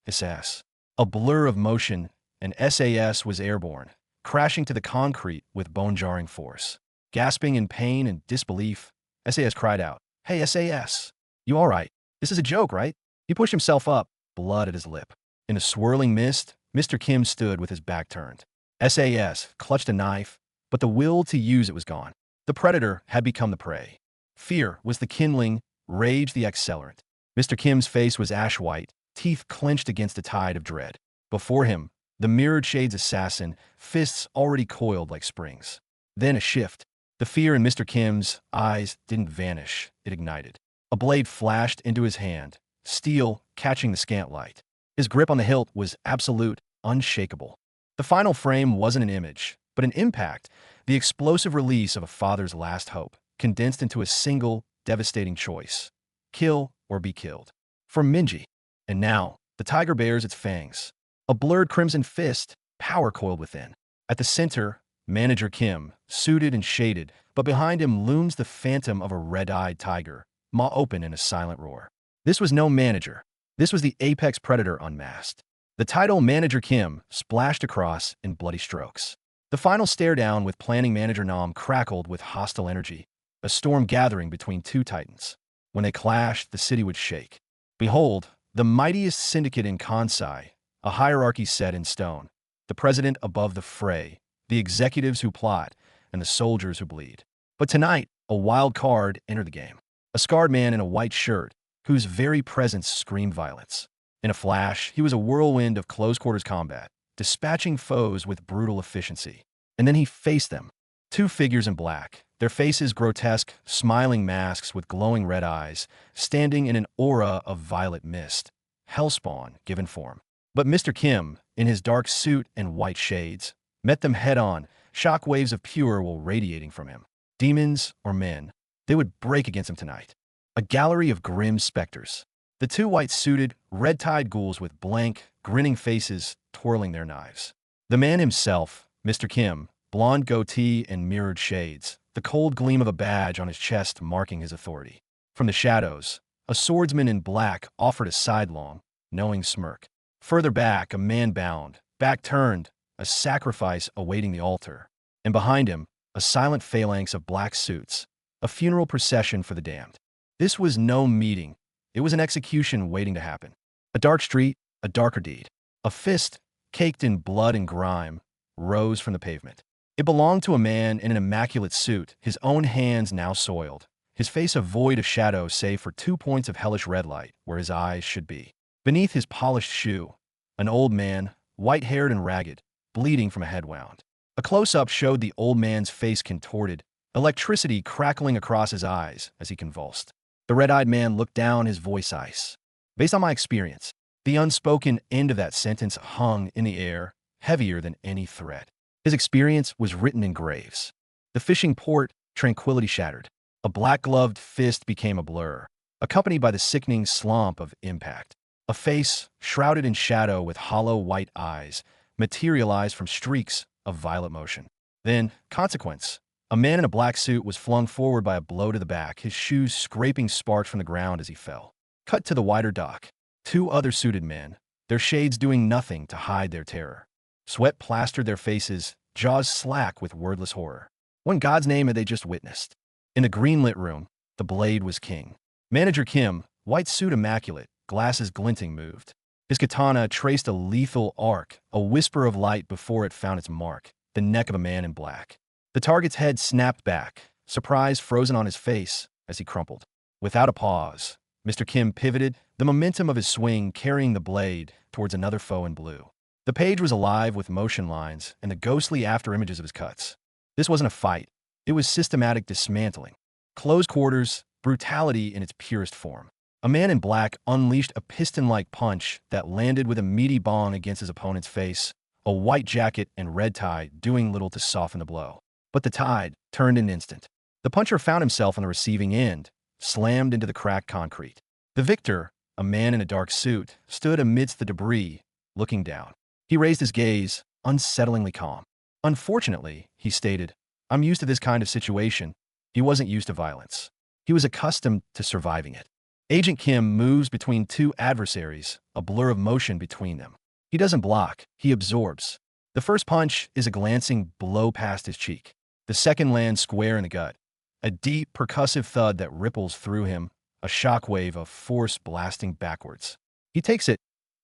SAS. A blur of motion, and SAS was airborne, crashing to the concrete with bone-jarring force. Gasping in pain and disbelief, SAS cried out, "Hey, SAS! You all right? This is a joke, right?" He pushed himself up, blood at his lip. In a swirling mist, Mr. Kim stood with his back turned. SAS clutched a knife, but the will to use it was gone. The predator had become the prey. Fear was the kindling, rage the accelerant. Mr. Kim's face was ash-white, teeth clenched against a tide of dread. Before him, the mirrored shades assassin, fists already coiled like springs. Then a shift. The fear in Mr. Kim's eyes didn't vanish, it ignited. A blade flashed into his hand, steel catching the scant light. His grip on the hilt was absolute, unshakable. The final frame wasn't an image, but an impact, the explosive release of a father's last hope, condensed into a single, devastating choice. Kill or be killed. For Minji. And now, the tiger bares its fangs. A blurred crimson fist, power coiled within. At the center, Manager Kim, suited and shaded, but behind him looms the phantom of a red-eyed tiger, maw open in a silent roar. This was no manager. This was the apex predator unmasked. The title Manager Kim splashed across in bloody strokes. The final stare-down with planning manager Nam crackled with hostile energy, a storm gathering between two titans. When they clashed, the city would shake. Behold, the mightiest syndicate in Kansai, a hierarchy set in stone, the president above the fray, the executives who plot, and the soldiers who bleed. But tonight, a wild card entered the game. A scarred man in a white shirt, whose very presence screamed violence. In a flash, he was a whirlwind of close-quarters combat, dispatching foes with brutal efficiency. And then he faced them. Two figures in black, their faces grotesque, smiling masks with glowing red eyes, standing in an aura of violet mist. Hellspawn given form. But Mr. Kim, in his dark suit and white shades, met them head-on, shockwaves of pure will radiating from him. Demons or men, they would break against him tonight. A gallery of grim specters. The two white-suited, red-tied ghouls with blank, grinning faces twirling their knives. The man himself, Mr. Kim, blonde goatee and mirrored shades, the cold gleam of a badge on his chest marking his authority. From the shadows, a swordsman in black offered a sidelong, knowing smirk. Further back, a man bound, back turned, a sacrifice awaiting the altar. And behind him, a silent phalanx of black suits, a funeral procession for the damned. This was no meeting. It was an execution waiting to happen. A dark street, a darker deed. A fist, caked in blood and grime, rose from the pavement. It belonged to a man in an immaculate suit, his own hands now soiled, his face a void of shadow save for 2 points of hellish red light where his eyes should be. Beneath his polished shoe, an old man, white-haired and ragged, bleeding from a head wound. A close-up showed the old man's face contorted, electricity crackling across his eyes as he convulsed. The red-eyed man looked down, his voice ice. Based on my experience, the unspoken end of that sentence hung in the air, heavier than any threat. His experience was written in graves. The fishing port, tranquility shattered. A black-gloved fist became a blur, accompanied by the sickening slump of impact. A face, shrouded in shadow with hollow white eyes, materialized from streaks of violet motion. Then, consequence. A man in a black suit was flung forward by a blow to the back, his shoes scraping sparks from the ground as he fell. Cut to the wider dock. 2 other suited men, their shades doing nothing to hide their terror. Sweat plastered their faces, jaws slack with wordless horror. What in God's name had they just witnessed? In the green-lit room, the blade was king. Manager Kim, white suit immaculate, glasses glinting, moved. His katana traced a lethal arc, a whisper of light before it found its mark, the neck of a man in black. The target's head snapped back, surprise frozen on his face as he crumpled. Without a pause, Mr. Kim pivoted, the momentum of his swing carrying the blade towards another foe in blue. The page was alive with motion lines and the ghostly afterimages of his cuts. This wasn't a fight. It was systematic dismantling. Close quarters, brutality in its purest form. A man in black unleashed a piston-like punch that landed with a meaty bong against his opponent's face, a white jacket and red tie doing little to soften the blow. But the tide turned in an instant. The puncher found himself on the receiving end, slammed into the cracked concrete. The victor, a man in a dark suit, stood amidst the debris, looking down. He raised his gaze, unsettlingly calm. Unfortunately, he stated, I'm used to this kind of situation. He wasn't used to violence. He was accustomed to surviving it. Agent Kim moves between 2 adversaries, a blur of motion between them. He doesn't block, he absorbs. The first punch is a glancing blow past his cheek. The second lands square in the gut. A deep, percussive thud that ripples through him, a shockwave of force blasting backwards. He takes it,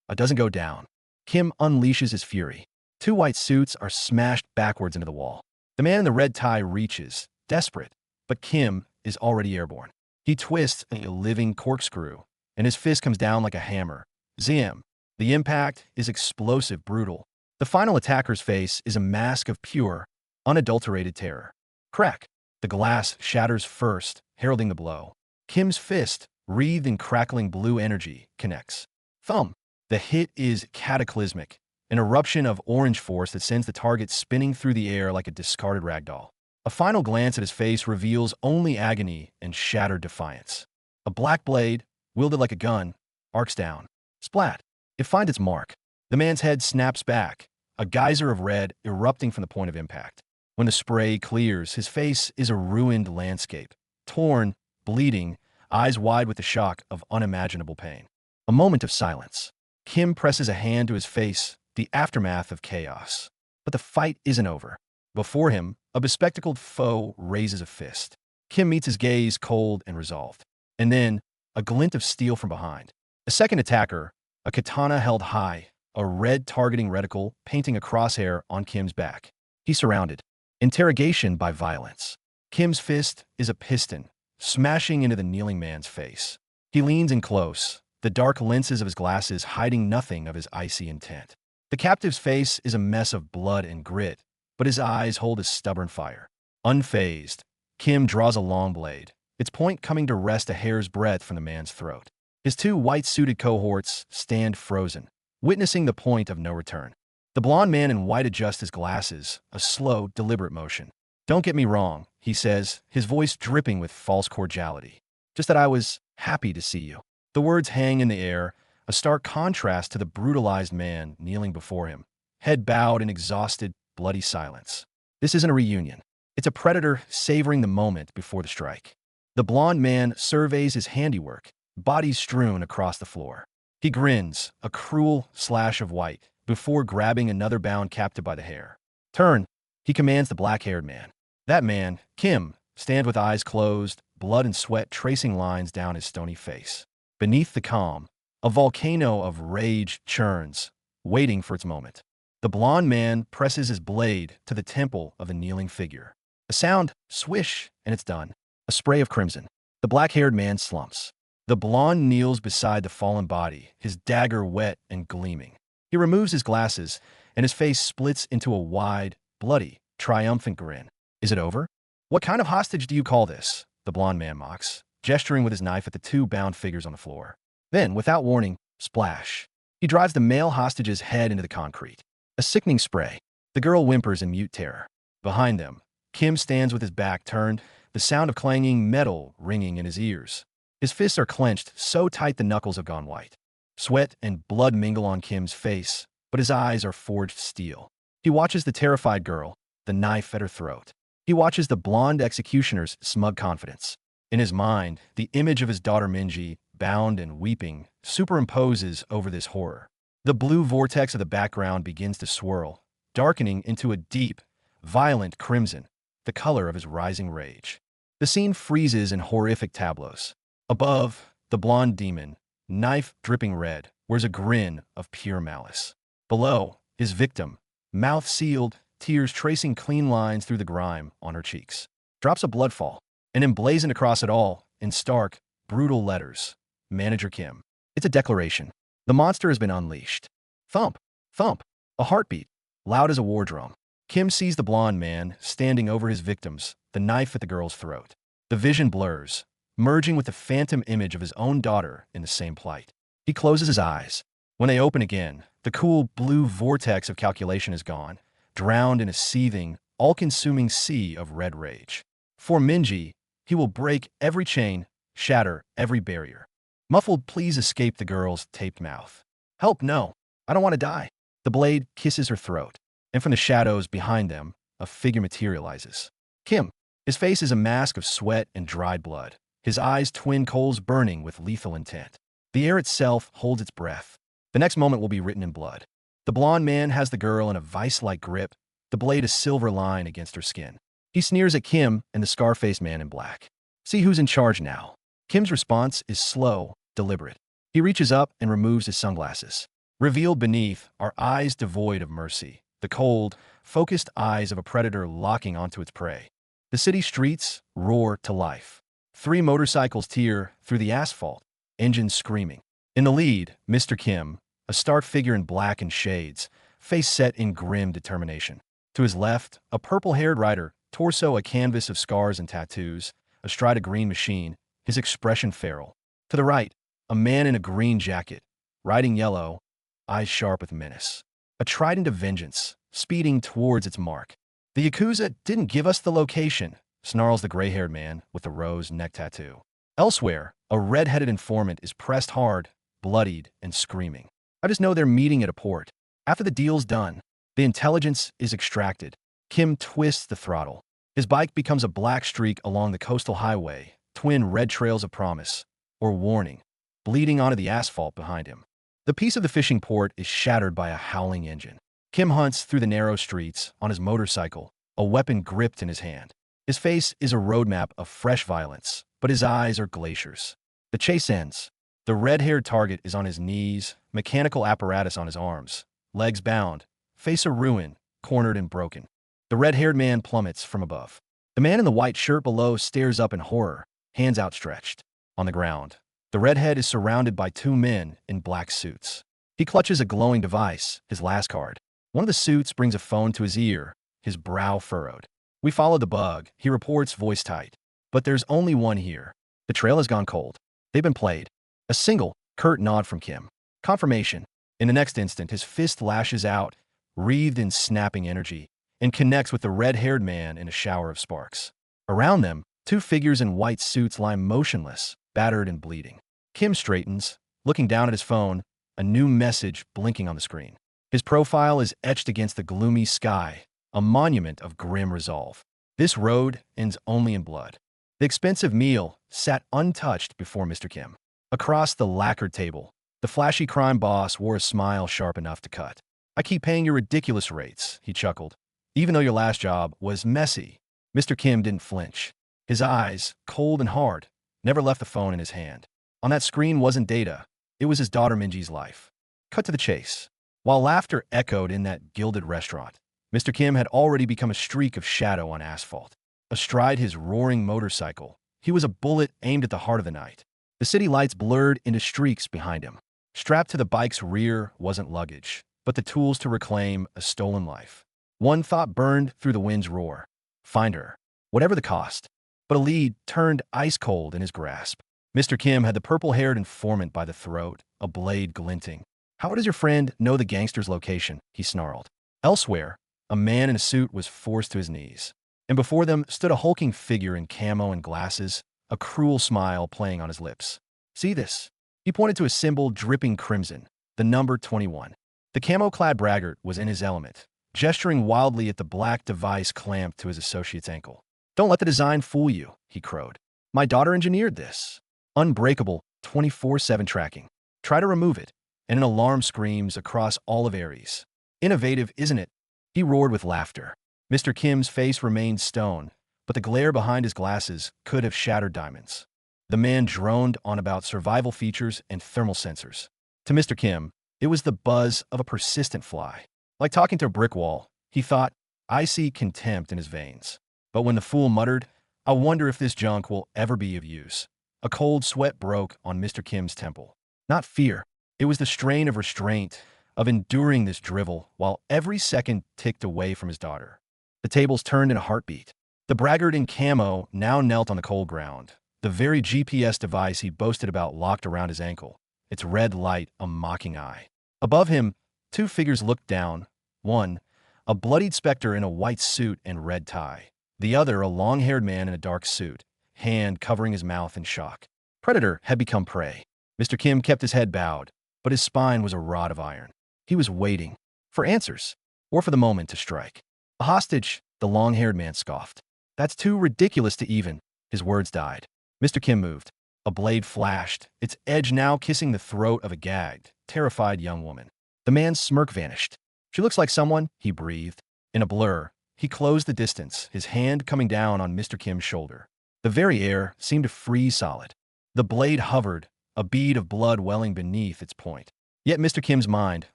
but doesn't go down. Kim unleashes his fury. 2 white suits are smashed backwards into the wall. The man in the red tie reaches, desperate, but Kim is already airborne. He twists a living corkscrew, and his fist comes down like a hammer. Zim. The impact is explosive, brutal. The final attacker's face is a mask of pure, unadulterated terror. Crack. The glass shatters first, heralding the blow. Kim's fist, wreathed in crackling blue energy, connects. Thumb. The hit is cataclysmic, an eruption of orange force that sends the target spinning through the air like a discarded ragdoll. A final glance at his face reveals only agony and shattered defiance. A black blade, wielded like a gun, arcs down. Splat. It finds its mark. The man's head snaps back, a geyser of red erupting from the point of impact. When the spray clears, his face is a ruined landscape, torn, bleeding, eyes wide with the shock of unimaginable pain. A moment of silence. Kim presses a hand to his face, the aftermath of chaos. But the fight isn't over. Before him, a bespectacled foe raises a fist. Kim meets his gaze cold and resolved. And then, a glint of steel from behind. A second attacker, a katana held high, a red targeting reticle painting a crosshair on Kim's back. He's surrounded. Interrogation by violence. Kim's fist is a piston, smashing into the kneeling man's face. He leans in close, the dark lenses of his glasses hiding nothing of his icy intent. The captive's face is a mess of blood and grit, but his eyes hold a stubborn fire. Unfazed, Kim draws a long blade, its point coming to rest a hair's breadth from the man's throat. His 2 white-suited cohorts stand frozen, witnessing the point of no return. The blond man in white adjusts his glasses, a slow, deliberate motion. Don't get me wrong, he says, his voice dripping with false cordiality. Just that I was happy to see you. The words hang in the air, a stark contrast to the brutalized man kneeling before him, head bowed in exhausted, bloody silence. This isn't a reunion. It's a predator savoring the moment before the strike. The blond man surveys his handiwork, bodies strewn across the floor. He grins, a cruel slash of white, before grabbing another bound captive by the hair. Turn, he commands the black-haired man. That man, Kim, stands with eyes closed, blood and sweat tracing lines down his stony face. Beneath the calm, a volcano of rage churns, waiting for its moment. The blond man presses his blade to the temple of the kneeling figure. A sound, swish, and it's done. A spray of crimson. The black-haired man slumps. The blonde kneels beside the fallen body, his dagger wet and gleaming. He removes his glasses, and his face splits into a wide, bloody, triumphant grin. Is it over? What kind of hostage do you call this? The blond man mocks, gesturing with his knife at the two bound figures on the floor. Then, without warning, splash. He drives the male hostage's head into the concrete. A sickening spray. The girl whimpers in mute terror. Behind them, Kim stands with his back turned, the sound of clanging metal ringing in his ears. His fists are clenched so tight the knuckles have gone white. Sweat and blood mingle on Kim's face, but his eyes are forged steel. He watches the terrified girl, the knife at her throat. He watches the blonde executioner's smug confidence. In his mind, the image of his daughter Minji, bound and weeping, superimposes over this horror. The blue vortex of the background begins to swirl, darkening into a deep, violent crimson, the color of his rising rage. The scene freezes in horrific tableaus. Above, the blonde demon, knife dripping red, wears a grin of pure malice. Below, his victim, mouth sealed, tears tracing clean lines through the grime on her cheeks. Drops of blood fall, and emblazoned across it all, in stark, brutal letters, Manager Kim. It's a declaration. The monster has been unleashed. Thump, thump, a heartbeat, loud as a war drum. Kim sees the blonde man standing over his victims, the knife at the girl's throat. The vision blurs, merging with the phantom image of his own daughter in the same plight. He closes his eyes. When they open again, the cool blue vortex of calculation is gone, drowned in a seething, all-consuming sea of red rage. For Minji, he will break every chain, shatter every barrier. Muffled pleas escape the girl's taped mouth. Help, no. I don't want to die. The blade kisses her throat, and from the shadows behind them, a figure materializes. Kim. His face is a mask of sweat and dried blood, his eyes twin coals burning with lethal intent. The air itself holds its breath. The next moment will be written in blood. The blonde man has the girl in a vice-like grip, the blade a silver line against her skin. He sneers at Kim and the scar-faced man in black. See who's in charge now. Kim's response is slow, deliberate. He reaches up and removes his sunglasses. Revealed beneath are eyes devoid of mercy, the cold, focused eyes of a predator locking onto its prey. The city streets roar to life. 3 motorcycles tear through the asphalt, engines screaming. In the lead, Mr. Kim, a stark figure in black and shades, face set in grim determination. To his left, a purple-haired rider, torso a canvas of scars and tattoos, astride a green machine, his expression feral. To the right, a man in a green jacket, riding yellow, eyes sharp with menace. A trident of vengeance, speeding towards its mark. The Yakuza didn't give us the location, snarls the gray-haired man with the rose neck tattoo. Elsewhere, a red-headed informant is pressed hard, bloodied, and screaming. I just know they're meeting at a port. After the deal's done, the intelligence is extracted. Kim twists the throttle. His bike becomes a black streak along the coastal highway, twin red trails of promise, or warning, bleeding onto the asphalt behind him. The peace of the fishing port is shattered by a howling engine. Kim hunts through the narrow streets on his motorcycle, a weapon gripped in his hand. His face is a roadmap of fresh violence, but his eyes are glaciers. The chase ends. The red-haired target is on his knees, mechanical apparatus on his arms, legs bound, face a ruin, cornered and broken. The red-haired man plummets from above. The man in the white shirt below stares up in horror, hands outstretched. On the ground, the redhead is surrounded by 2 men in black suits. He clutches a glowing device, his last card. One of the suits brings a phone to his ear, his brow furrowed. We follow the bug, he reports, voice tight. But there's only one here. The trail has gone cold. They've been played. A single, curt nod from Kim. Confirmation. In the next instant, his fist lashes out, wreathed in snapping energy, and connects with the red-haired man in a shower of sparks. Around them, 2 figures in white suits lie motionless, battered and bleeding. Kim straightens, looking down at his phone, a new message blinking on the screen. His profile is etched against the gloomy sky, a monument of grim resolve. This road ends only in blood. The expensive meal sat untouched before Mr. Kim. Across the lacquered table, the flashy crime boss wore a smile sharp enough to cut. I keep paying your ridiculous rates, he chuckled. Even though your last job was messy. Mr. Kim didn't flinch. His eyes, cold and hard, never left the phone in his hand. On that screen wasn't data. It was his daughter Minji's life. Cut to the chase. While laughter echoed in that gilded restaurant, Mr. Kim had already become a streak of shadow on asphalt. Astride his roaring motorcycle, he was a bullet aimed at the heart of the night. The city lights blurred into streaks behind him. Strapped to the bike's rear wasn't luggage, but the tools to reclaim a stolen life. One thought burned through the wind's roar. Find her, whatever the cost. But a lead turned ice cold in his grasp. Mr. Kim had the purple-haired informant by the throat, a blade glinting. How does your friend know the gangster's location? He snarled. Elsewhere, a man in a suit was forced to his knees. And before them stood a hulking figure in camo and glasses, a cruel smile playing on his lips. See this? He pointed to a symbol dripping crimson, the number 21. The camo-clad braggart was in his element, gesturing wildly at the black device clamped to his associate's ankle. Don't let the design fool you, he crowed. My daughter engineered this. Unbreakable, 24/7 tracking. Try to remove it, and an alarm screams across all of Aries. Innovative, isn't it? He roared with laughter. Mr. Kim's face remained stone, but the glare behind his glasses could have shattered diamonds. The man droned on about survival features and thermal sensors. To Mr. Kim, it was the buzz of a persistent fly. Like talking to a brick wall, he thought, icy contempt in his veins. But when the fool muttered, I wonder if this junk will ever be of use, a cold sweat broke on Mr. Kim's temple. Not fear. It was the strain of restraint, of enduring this drivel while every second ticked away from his daughter. The tables turned in a heartbeat. The braggart in camo now knelt on the cold ground, the very GPS device he boasted about locked around his ankle, its red light a mocking eye. Above him, two figures looked down. One, a bloodied specter in a white suit and red tie. The other, a long-haired man in a dark suit, hand covering his mouth in shock. Predator had become prey. Mr. Kim kept his head bowed, but his spine was a rod of iron. He was waiting for answers, or for the moment to strike. A hostage, the long-haired man scoffed. That's too ridiculous to even. His words died. Mr. Kim moved. A blade flashed, its edge now kissing the throat of a gagged, terrified young woman. The man's smirk vanished. She looks like someone, he breathed. In a blur, he closed the distance, his hand coming down on Mr. Kim's shoulder. The very air seemed to freeze solid. The blade hovered, a bead of blood welling beneath its point. Yet Mr. Kim's mind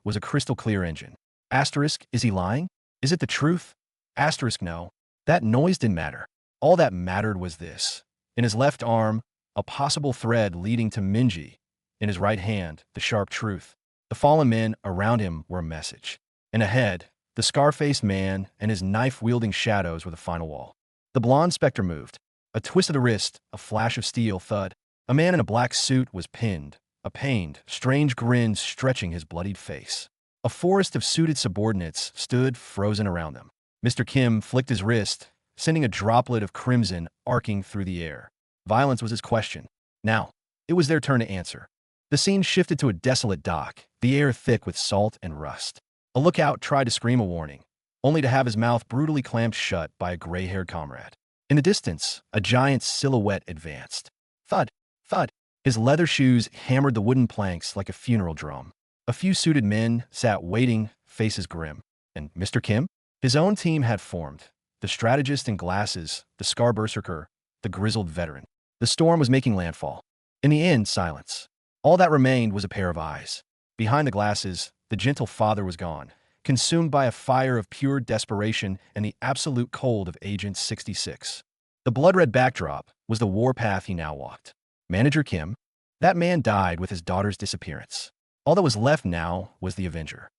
was a crystal-clear engine. Asterisk, is he lying? Is it the truth? Asterisk, no. That noise didn't matter. All that mattered was this. In his left arm, a possible thread leading to Minji. In his right hand, the sharp truth. The fallen men around him were a message. And ahead, the scar-faced man and his knife-wielding shadows were the final wall. The blonde specter moved. A twist of the wrist, a flash of steel thud. A man in a black suit was pinned, a pained, strange grin stretching his bloodied face. A forest of suited subordinates stood frozen around them. Mr. Kim flicked his wrist, sending a droplet of crimson arcing through the air. Violence was his question. Now, it was their turn to answer. The scene shifted to a desolate dock, the air thick with salt and rust. A lookout tried to scream a warning, only to have his mouth brutally clamped shut by a gray-haired comrade. In the distance, a giant silhouette advanced. Thud, thud. His leather shoes hammered the wooden planks like a funeral drum. A few suited men sat waiting, faces grim. And Mr. Kim? His own team had formed. The strategist in glasses, the scar berserker, the grizzled veteran. The storm was making landfall. In the end, silence. All that remained was a pair of eyes. Behind the glasses, the gentle father was gone, consumed by a fire of pure desperation and the absolute cold of Agent 66. The blood-red backdrop was the warpath he now walked. Manager Kim? That man died with his daughter's disappearance. All that was left now was the Avenger.